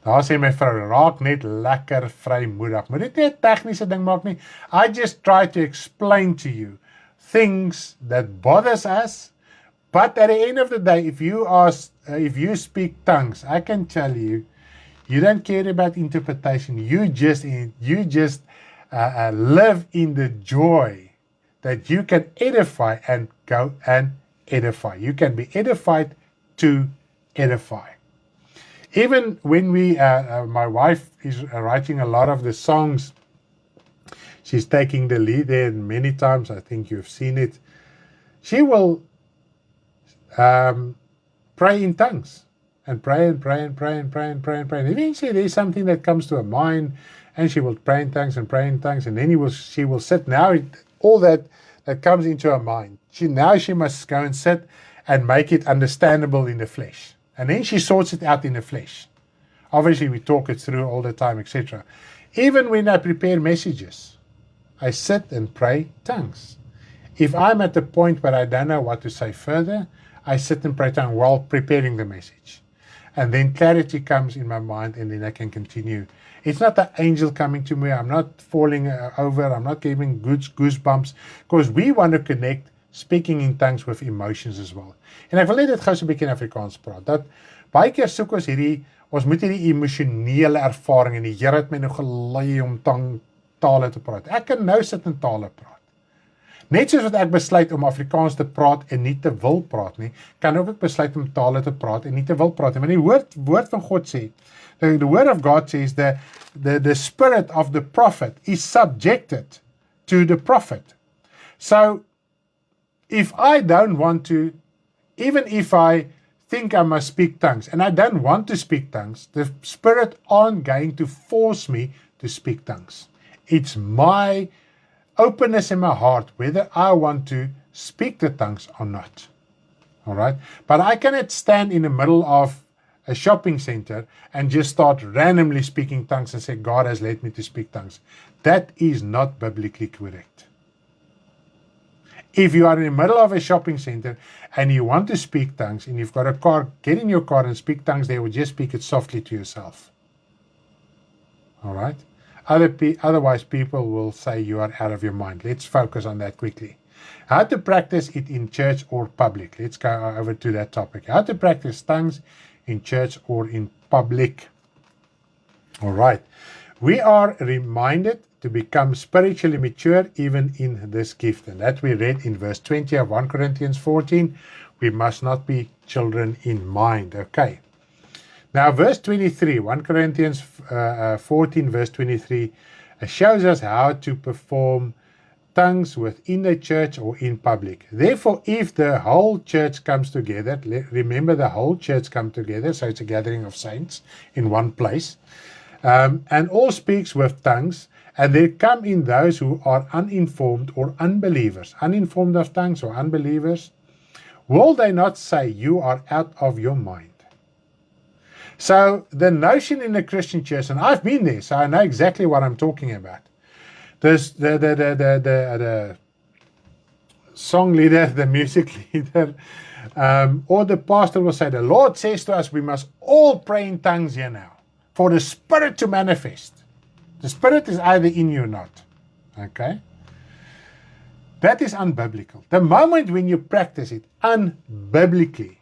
Daar sê my vrou, raak net lekker vrymoedig. Moet dit nie 'n tegniese ding maak nie. I just try to explain to you things that bothers us, but at the end of the day, if you speak tongues, I can tell you, you don't care about interpretation. You just live in the joy that you can edify and go and edify. You can be edified to edify. Even when my wife is writing a lot of the songs, she's taking the lead there, and many times, I think you've seen it, she will pray in tongues, and pray and pray and pray and pray and pray and pray. And eventually there's something that comes to her mind, and she will pray in tongues and pray in tongues, and then she will sit. Now all that comes into her mind, she must go and sit and make it understandable in the flesh. And then she sorts it out in the flesh. Obviously, we talk it through all the time, etc. Even when I prepare messages, I sit and pray tongues. If I'm at the point where I don't know what to say further, I sit and pray tongues while preparing the message. And then clarity comes in my mind, and then I can continue. It's not the angel coming to me. I'm not falling over. I'm not giving goosebumps, because we want to connect speaking in tongues with emotions as well. En ek wil net dit gou so 'n bietjie in Afrikaans praat. Dat baie keer soek ons moet hierdie emosionele ervaring, en die Here het my nou gelei om tale te praat. Ek kan nou sit en tale praat. Net soos wat ek besluit om Afrikaans te praat en nie te wil praat nie, kan ook ek besluit om tale te praat en nie te wil praat nie. Maar die woord van God sê, the word of God says the spirit of the prophet is subjected to the prophet. So if I don't want to, even if I think I must speak tongues, and I don't want to speak tongues, the Spirit aren't going to force me to speak tongues. It's my openness in my heart whether I want to speak the tongues or not. All right? But I cannot stand in the middle of a shopping center and just start randomly speaking tongues and say, God has led me to speak tongues. That is not biblically correct. If you are in the middle of a shopping center and you want to speak tongues and you've got a car, get in your car and speak tongues there, or just speak it softly to yourself. All right? Otherwise, people will say you are out of your mind. Let's focus on that quickly. How to practice it in church or public. Let's go over to that topic. How to practice tongues in church or in public. All right. We are reminded to become spiritually mature even in this gift. And that we read in verse 20 of 1 Corinthians 14. We must not be children in mind. Okay. Now verse 23, 1 Corinthians 14 verse 23 shows us how to perform tongues within the church or in public. Therefore, if the whole church comes together, remember the whole church comes together, so it's a gathering of saints in one place, and all speaks with tongues, and there come in those who are uninformed or unbelievers, uninformed of tongues or unbelievers, will they not say, you are out of your mind? So the notion in the Christian church, and I've been there, so I know exactly what I'm talking about. The song leader, the music leader, or the pastor will say, the Lord says to us, we must all pray in tongues here now, for the Spirit to manifest. The Spirit is either in you or not. Okay? That is unbiblical. The moment when you practice it unbiblically,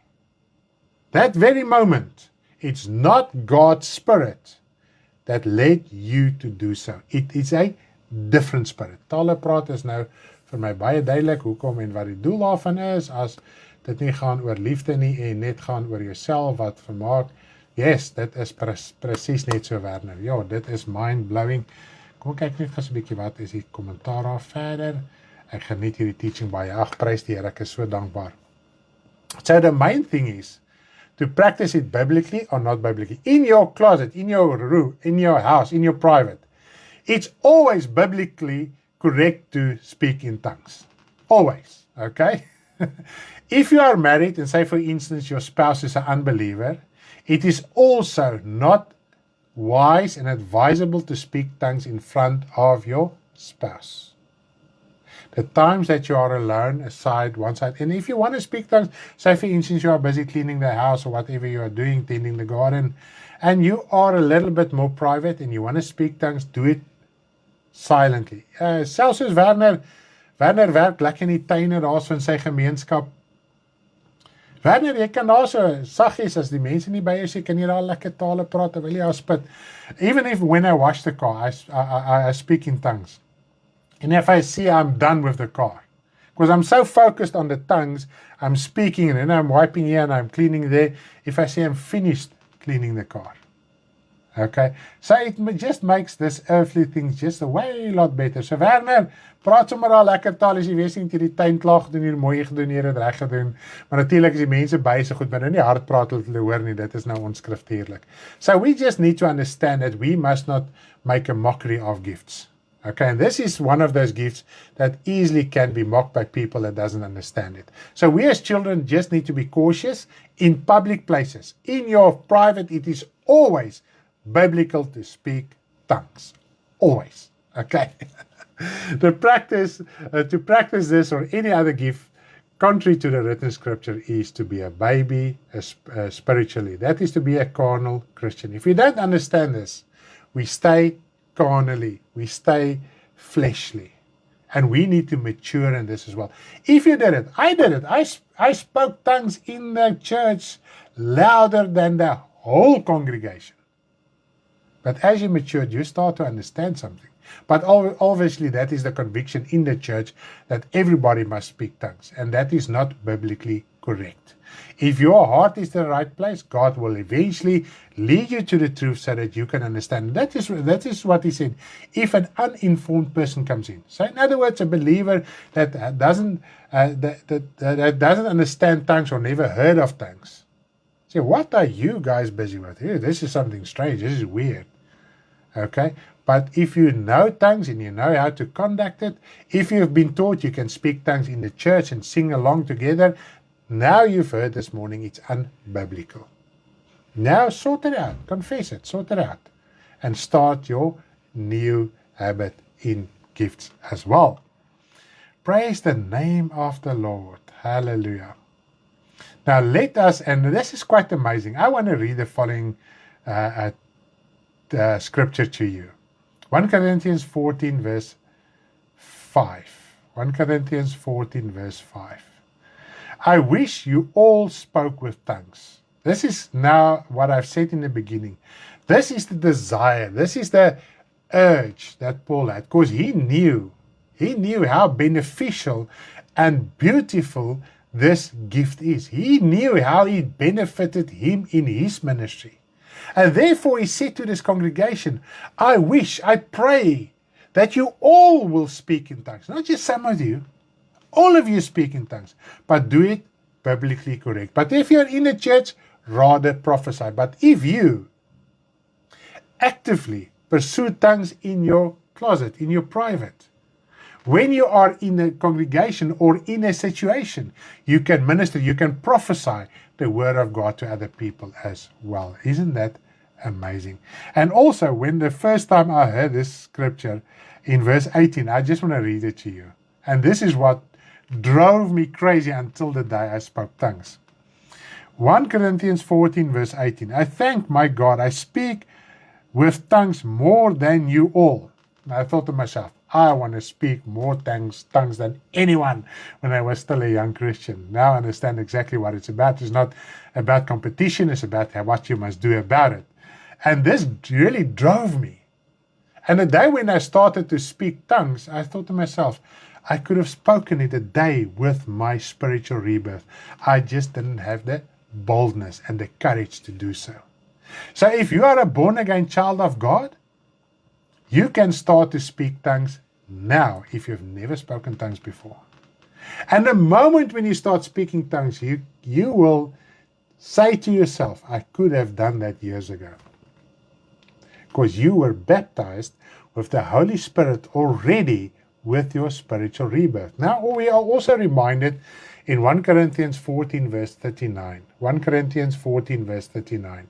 that very moment, it's not God's Spirit that led you to do so. It is a different spirit. Tale praat is nou vir my baie duidelik hoekom en wat die doel daarvan is, as dit nie gaan oor liefde nie en net gaan oor jouself wat vermaak. Yes, dit is presies net so, Werner. Ja, dit is mind-blowing. Kom kyk net gous 'n bietjie wat is die kommentaar daar verder. Ek geniet hierdie teaching baie. Ag, prys die Here, ek is so dankbaar. So the main thing is to practice it biblically or not biblically. In your closet, in your room, in your house, in your private. It's always biblically correct to speak in tongues. Always, okay? If you are married and say, for instance, your spouse is an unbeliever, it is also not wise and advisable to speak tongues in front of your spouse. The times that you are alone, aside, one side, and if you want to speak tongues, say for instance you are busy cleaning the house or whatever you are doing, tending the garden, and you are a little bit more private and you want to speak tongues, do it silently. Selfs soos Werner werk lekker in die tuine daar so in sy gemeenskap. Werner, jy kan daar so saggies as die mense nie by is, jy kan jy daar lekker tale praat terwyl jy daar spit. Even if when I wash the car, I speak in tongues. And if I see I'm done with the car, because I'm so focused on the tongues, I'm speaking and then I'm wiping here and I'm cleaning there. If I say I'm finished cleaning the car. Okay, so it just makes this earthly things just a way lot better. So Werner, praat sommer al lekker taal as jy weet nie die tuin klaar gedoen, hier mooi gedoen, hier het reg gedoen. Maar natuurlik is die mense by so goed, maar nou nie hard praat hulle hoor nie, dit is nou onskriftuurlik. So we just need to understand that we must not make a mockery of gifts. Okay, and this is one of those gifts that easily can be mocked by people that doesn't understand it. So we as children just need to be cautious in public places. In your private, it is always biblical to speak tongues. Always. Okay. To practice this or any other gift, contrary to the written scripture, is to be a baby spiritually. That is to be a carnal Christian. If we don't understand this, we stay carnally, we stay fleshly, and we need to mature in this as well. If you did it, I did it. I spoke tongues in the church louder than the whole congregation. But as you matured, you start to understand something. But obviously that is the conviction in the church that everybody must speak tongues, and that is not biblically correct. If your heart is in the right place, God will eventually lead you to the truth so that you can understand. That is what he said. If an uninformed person comes in, so in other words, a believer that doesn't understand tongues or never heard of tongues, say, what are you guys busy with? This is something strange. This is weird. Okay? But if you know tongues and you know how to conduct it, if you've been taught you can speak tongues in the church and sing along together, now you've heard this morning it's unbiblical. Now sort it out, confess it, sort it out, and start your new habit in gifts as well. Praise the name of the Lord. Hallelujah. Now let us, and this is quite amazing. I want to read the following scripture to you. 1 Corinthians 14 verse 5. 1 Corinthians 14 verse 5. I wish you all spoke with tongues. This is now what I've said in the beginning. This is the desire. This is the urge that Paul had, because he knew how beneficial and beautiful this gift is. He knew how it benefited him in his ministry. And therefore he said to this congregation, I pray that you all will speak in tongues. Not just some of you. All of you speak in tongues. But do it biblically correct. But if you're in a church, rather prophesy. But if you actively pursue tongues in your closet, in your private, when you are in a congregation or in a situation, you can minister, you can prophesy the word of God to other people as well. Isn't that amazing? And also, when the first time I heard this scripture in verse 18, I just want to read it to you. And this is what drove me crazy until the day I spoke tongues. 1 Corinthians 14 verse 18. I thank my God, I speak with tongues more than you all. And I thought to myself, I want to speak more tongues than anyone when I was still a young Christian. Now I understand exactly what it's about. It's not about competition, it's about what you must do about it. And this really drove me. And the day when I started to speak tongues, I thought to myself, I could have spoken it a day with my spiritual rebirth. I just didn't have the boldness and the courage to do so. So if you are a born-again child of God, you can start to speak tongues now if you've never spoken tongues before. And the moment when you start speaking tongues, you will say to yourself, I could have done that years ago. Because you were baptized with the Holy Spirit already with your spiritual rebirth. Now we are also reminded in 1 Corinthians 14 verse 39. 1 Corinthians 14 verse 39.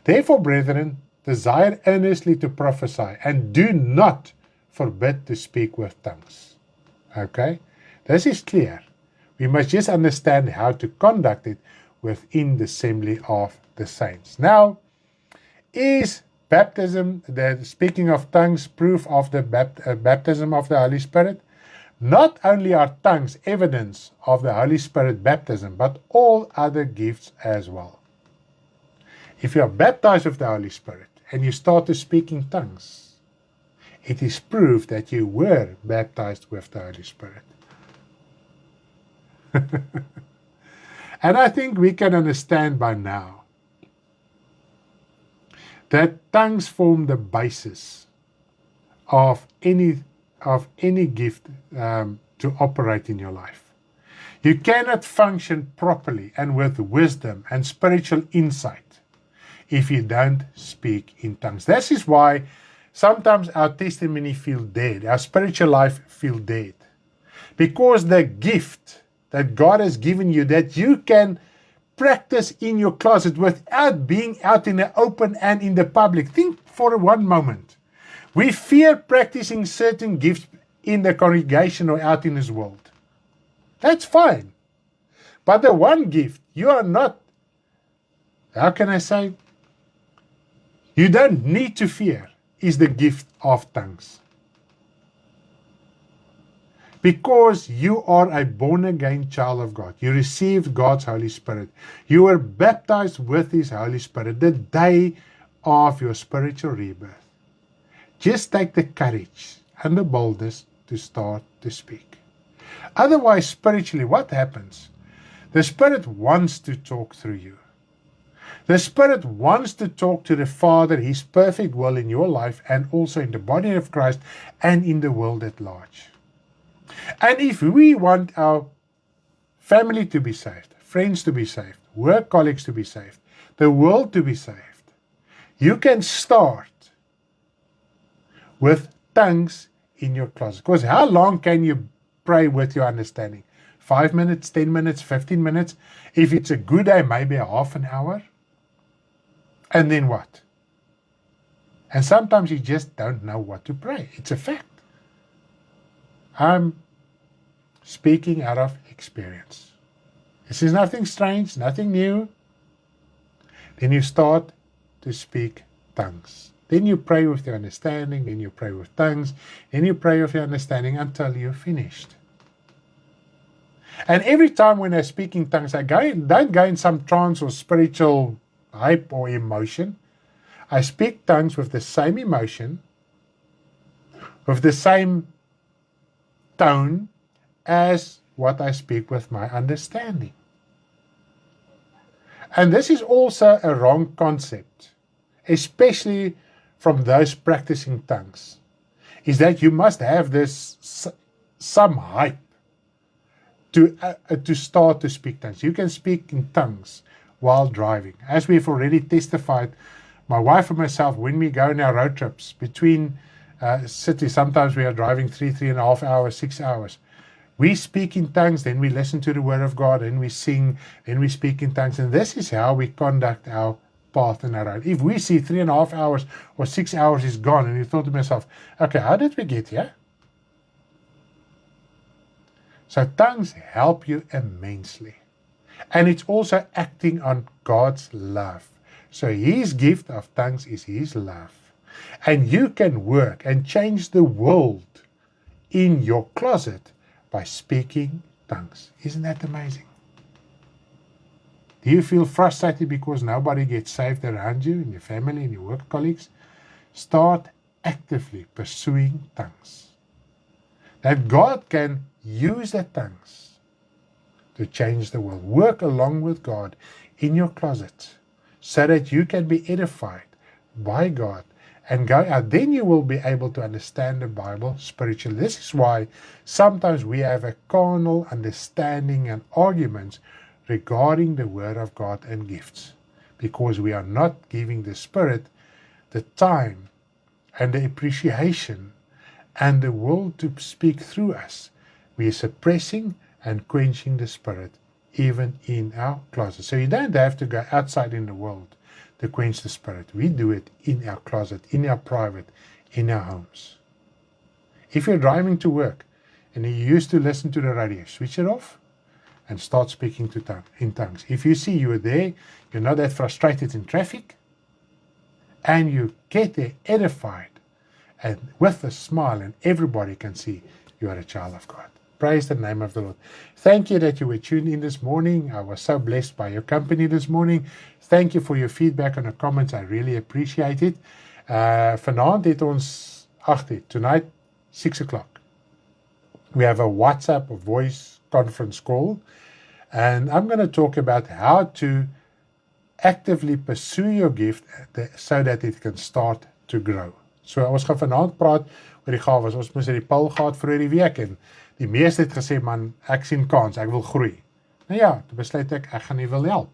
Therefore, brethren, desire earnestly to prophesy, and do not forbid to speak with tongues. Okay? This is clear. We must just understand how to conduct it within the assembly of the saints. Now, is baptism, the speaking of tongues, proof of the baptism of the Holy Spirit? Not only are tongues evidence of the Holy Spirit baptism, but all other gifts as well. If you are baptized with the Holy Spirit and you start to speak in tongues, it is proof that you were baptized with the Holy Spirit. And I think we can understand by now that tongues form the basis of any gift to operate in your life. You cannot function properly and with wisdom and spiritual insight if you don't speak in tongues. This is why sometimes our testimony feels dead, our spiritual life feels dead. Because the gift that God has given you, that you can practice in your closet without being out in the open and in the public. Think for one moment. We fear practicing certain gifts in the congregation or out in this world. That's fine. But the one gift you are not, how can I say, you don't need to fear, is the gift of tongues. Because you are a born-again child of God. You received God's Holy Spirit. You were baptized with His Holy Spirit the day of your spiritual rebirth. Just take the courage and the boldness to start to speak. Otherwise, spiritually, what happens? The Spirit wants to talk through you. The Spirit wants to talk to the Father, His perfect will in your life and also in the body of Christ and in the world at large. And if we want our family to be saved, friends to be saved, work colleagues to be saved, the world to be saved, you can start with tongues in your closet. Because how long can you pray with your understanding? 5 minutes, 10 minutes, 15 minutes? If it's a good day, maybe a half an hour. And then what? And sometimes you just don't know what to pray. It's a fact. I'm speaking out of experience. This is nothing strange, nothing new. Then you start to speak tongues. Then you pray with your understanding, then you pray with tongues, then you pray with your understanding until you're finished. And every time when I speak in tongues, I don't go in some trance or spiritual hype or emotion. I speak tongues with the same emotion, with the same tone as what I speak with my understanding. And this is also a wrong concept, especially from those practicing tongues, is that you must have this some hype to start to speak tongues. You can speak in tongues while driving. As we've already testified, my wife and myself, when we go on our road trips between cities, sometimes we are driving 3.5 hours, 6 hours. We speak in tongues, then we listen to the Word of God, then we sing, then we speak in tongues. And this is how we conduct our path in our road. If we see 3.5 hours or 6 hours is gone, and you thought to myself, okay, how did we get here? So tongues help you immensely. And it's also acting on God's love. So His gift of tongues is His love. And you can work and change the world in your closet by speaking tongues. Isn't that amazing? Do you feel frustrated because nobody gets saved around you, in your family, in your work colleagues? Start actively pursuing tongues. That God can use the tongues to change the world. Work along with God in your closet so that you can be edified by God and go out. Then you will be able to understand the Bible spiritually. This is why sometimes we have a carnal understanding and arguments regarding the Word of God and gifts, because we are not giving the Spirit the time and the appreciation and the will to speak through us. We are suppressing and quenching the Spirit even in our closet. So you don't have to go outside in the world to quench the Spirit. We do it in our closet, in our private, in our homes. If you're driving to work and you used to listen to the radio, switch it off and start speaking in tongues. If you see you're there, you're not that frustrated in traffic, and you get there edified and with a smile, and everybody can see you are a child of God. Praise the name of the Lord. Thank you that you were tuned in this morning. I was so blessed by your company this morning. Thank you for your feedback and the comments. I really appreciate it. Vanaand het ons, tonight, 6 o'clock. We have a WhatsApp, a voice conference call, and I'm going to talk about how to actively pursue your gift so that it can start to grow. So ons gaan vanaand praat oor die gawes. Ons moes die Paul gehad vir die week en die meeste het gesê, man, ek sien kans, ek wil groei. Nou ja, toe besluit ek gaan nie wil help.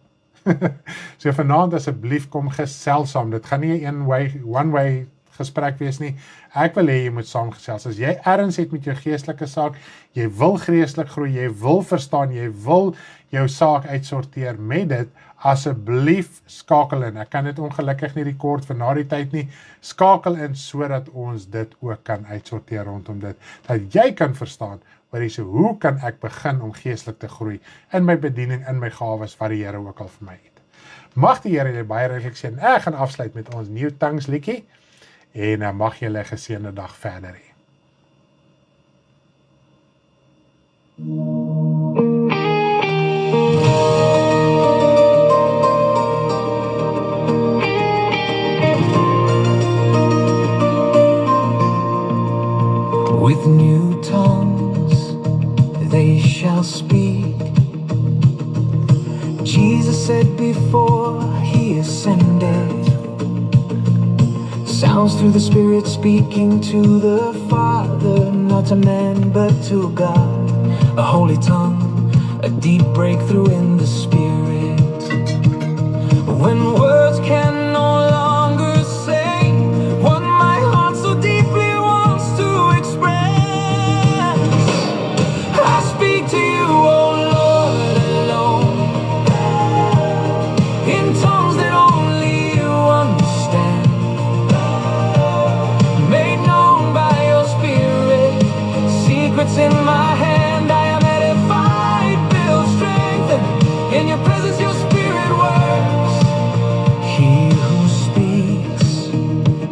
So vanaand asseblief kom gesels saam. Dit gaan nie 'n one way gesprek wees nie. Ek wil hê jy moet saamgesels. As jy erns het met jou geestelike saak, jy wil geestelik groei, jy wil verstaan, jy wil jou saak uitsorteer met dit, asseblief skakel in. Ek kan dit ongelukkig nie rekord vir na die tyd nie. Skakel in sodat ons dit ook kan uitsorteer rondom dit. Dat jy kan verstaan, hoe kan ek begin om geestelik te groei in my bediening, in my gawes, wat die Here ook al vir my het. Mag die Here julle baie ryklik seën. Ek gaan afsluit met ons New Tongues liedjie en mag julle 'n geseënde dag verder hê. With new tongues they shall speak. Jesus said before he ascended, sounds through the Spirit speaking to the Father, not to man but to God. A holy tongue, a deep breakthrough in the Spirit. When words can no longer say what my heart so deeply wants to express, I speak to you, oh Lord, alone, in tongues that only you understand, made known by your Spirit, secrets in my hand. I am edified, built, strengthened, in your presence your Spirit works. He who speaks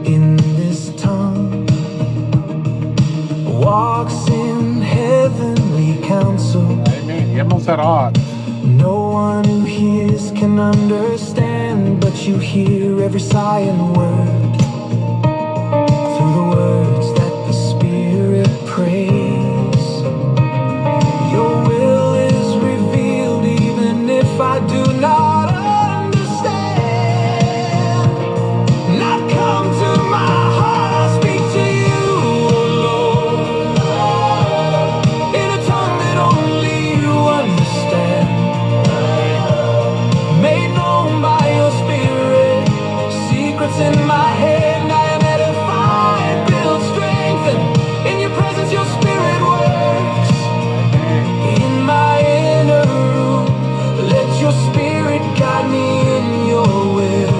in this tongue walks in heavenly counsel. Amen. Hemelse raad. No one who hears can understand, but you hear every sigh and word through the words that the Spirit prays. Your will is revealed even if I do not understand. Not come to my heart, I speak to you, oh Lord, in a tongue that only you understand, made known by your Spirit, secrets in my hand. I am edified, built, strengthened, in your presence your Spirit works. In my inner room, let your Spirit guide me in your will.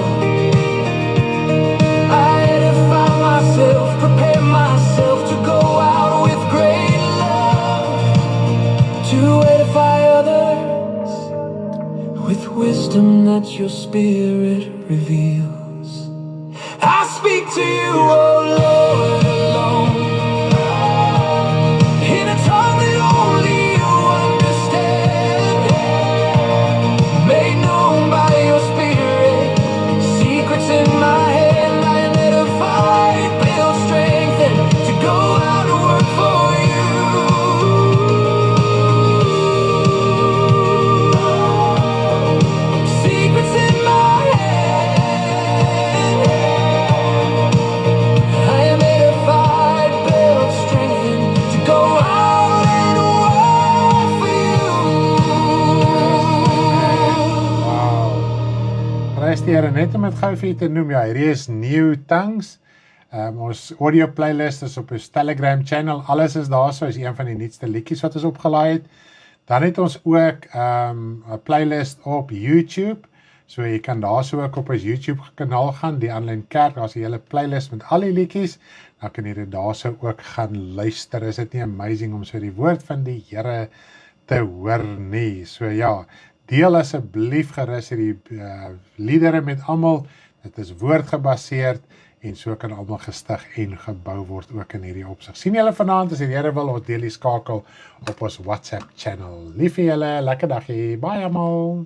I edify myself, prepare myself to go out with great love, to edify others with wisdom that your Spirit reveals. I speak to you, oh Lord, alone, in a tongue that only you understand, made known by your Spirit, secrets in my hand. I am edified, built, strengthened, to go out and work for you. Secrets in my hand. Here, net om dit gou vir julle te noem, ja, hierdie is New Tongues. Ons audio playlist is op ons Telegram channel, alles is daar, so is een van die nuutste liedjies wat ons opgelaai het. Dan het ons ook 'n playlist op YouTube, so jy kan daar so ook op ons YouTube kanaal gaan, die Aanlyn Kerk, daar is 'n hele playlist met al die liedjies, dan kan jy dit daar so ook gaan luister. Is dit nie amazing om so die woord van die Here te hoor nie? So ja, deel asseblief gerus hierdie liedere met almal, dit is woordgebaseerd, en so kan almal gestig en gebou word ook in hierdie opsig. Sien julle vanaand, as die Here wil, ons deel die skakel op ons WhatsApp channel. Lief vir julle, lekker dagie, bye almal.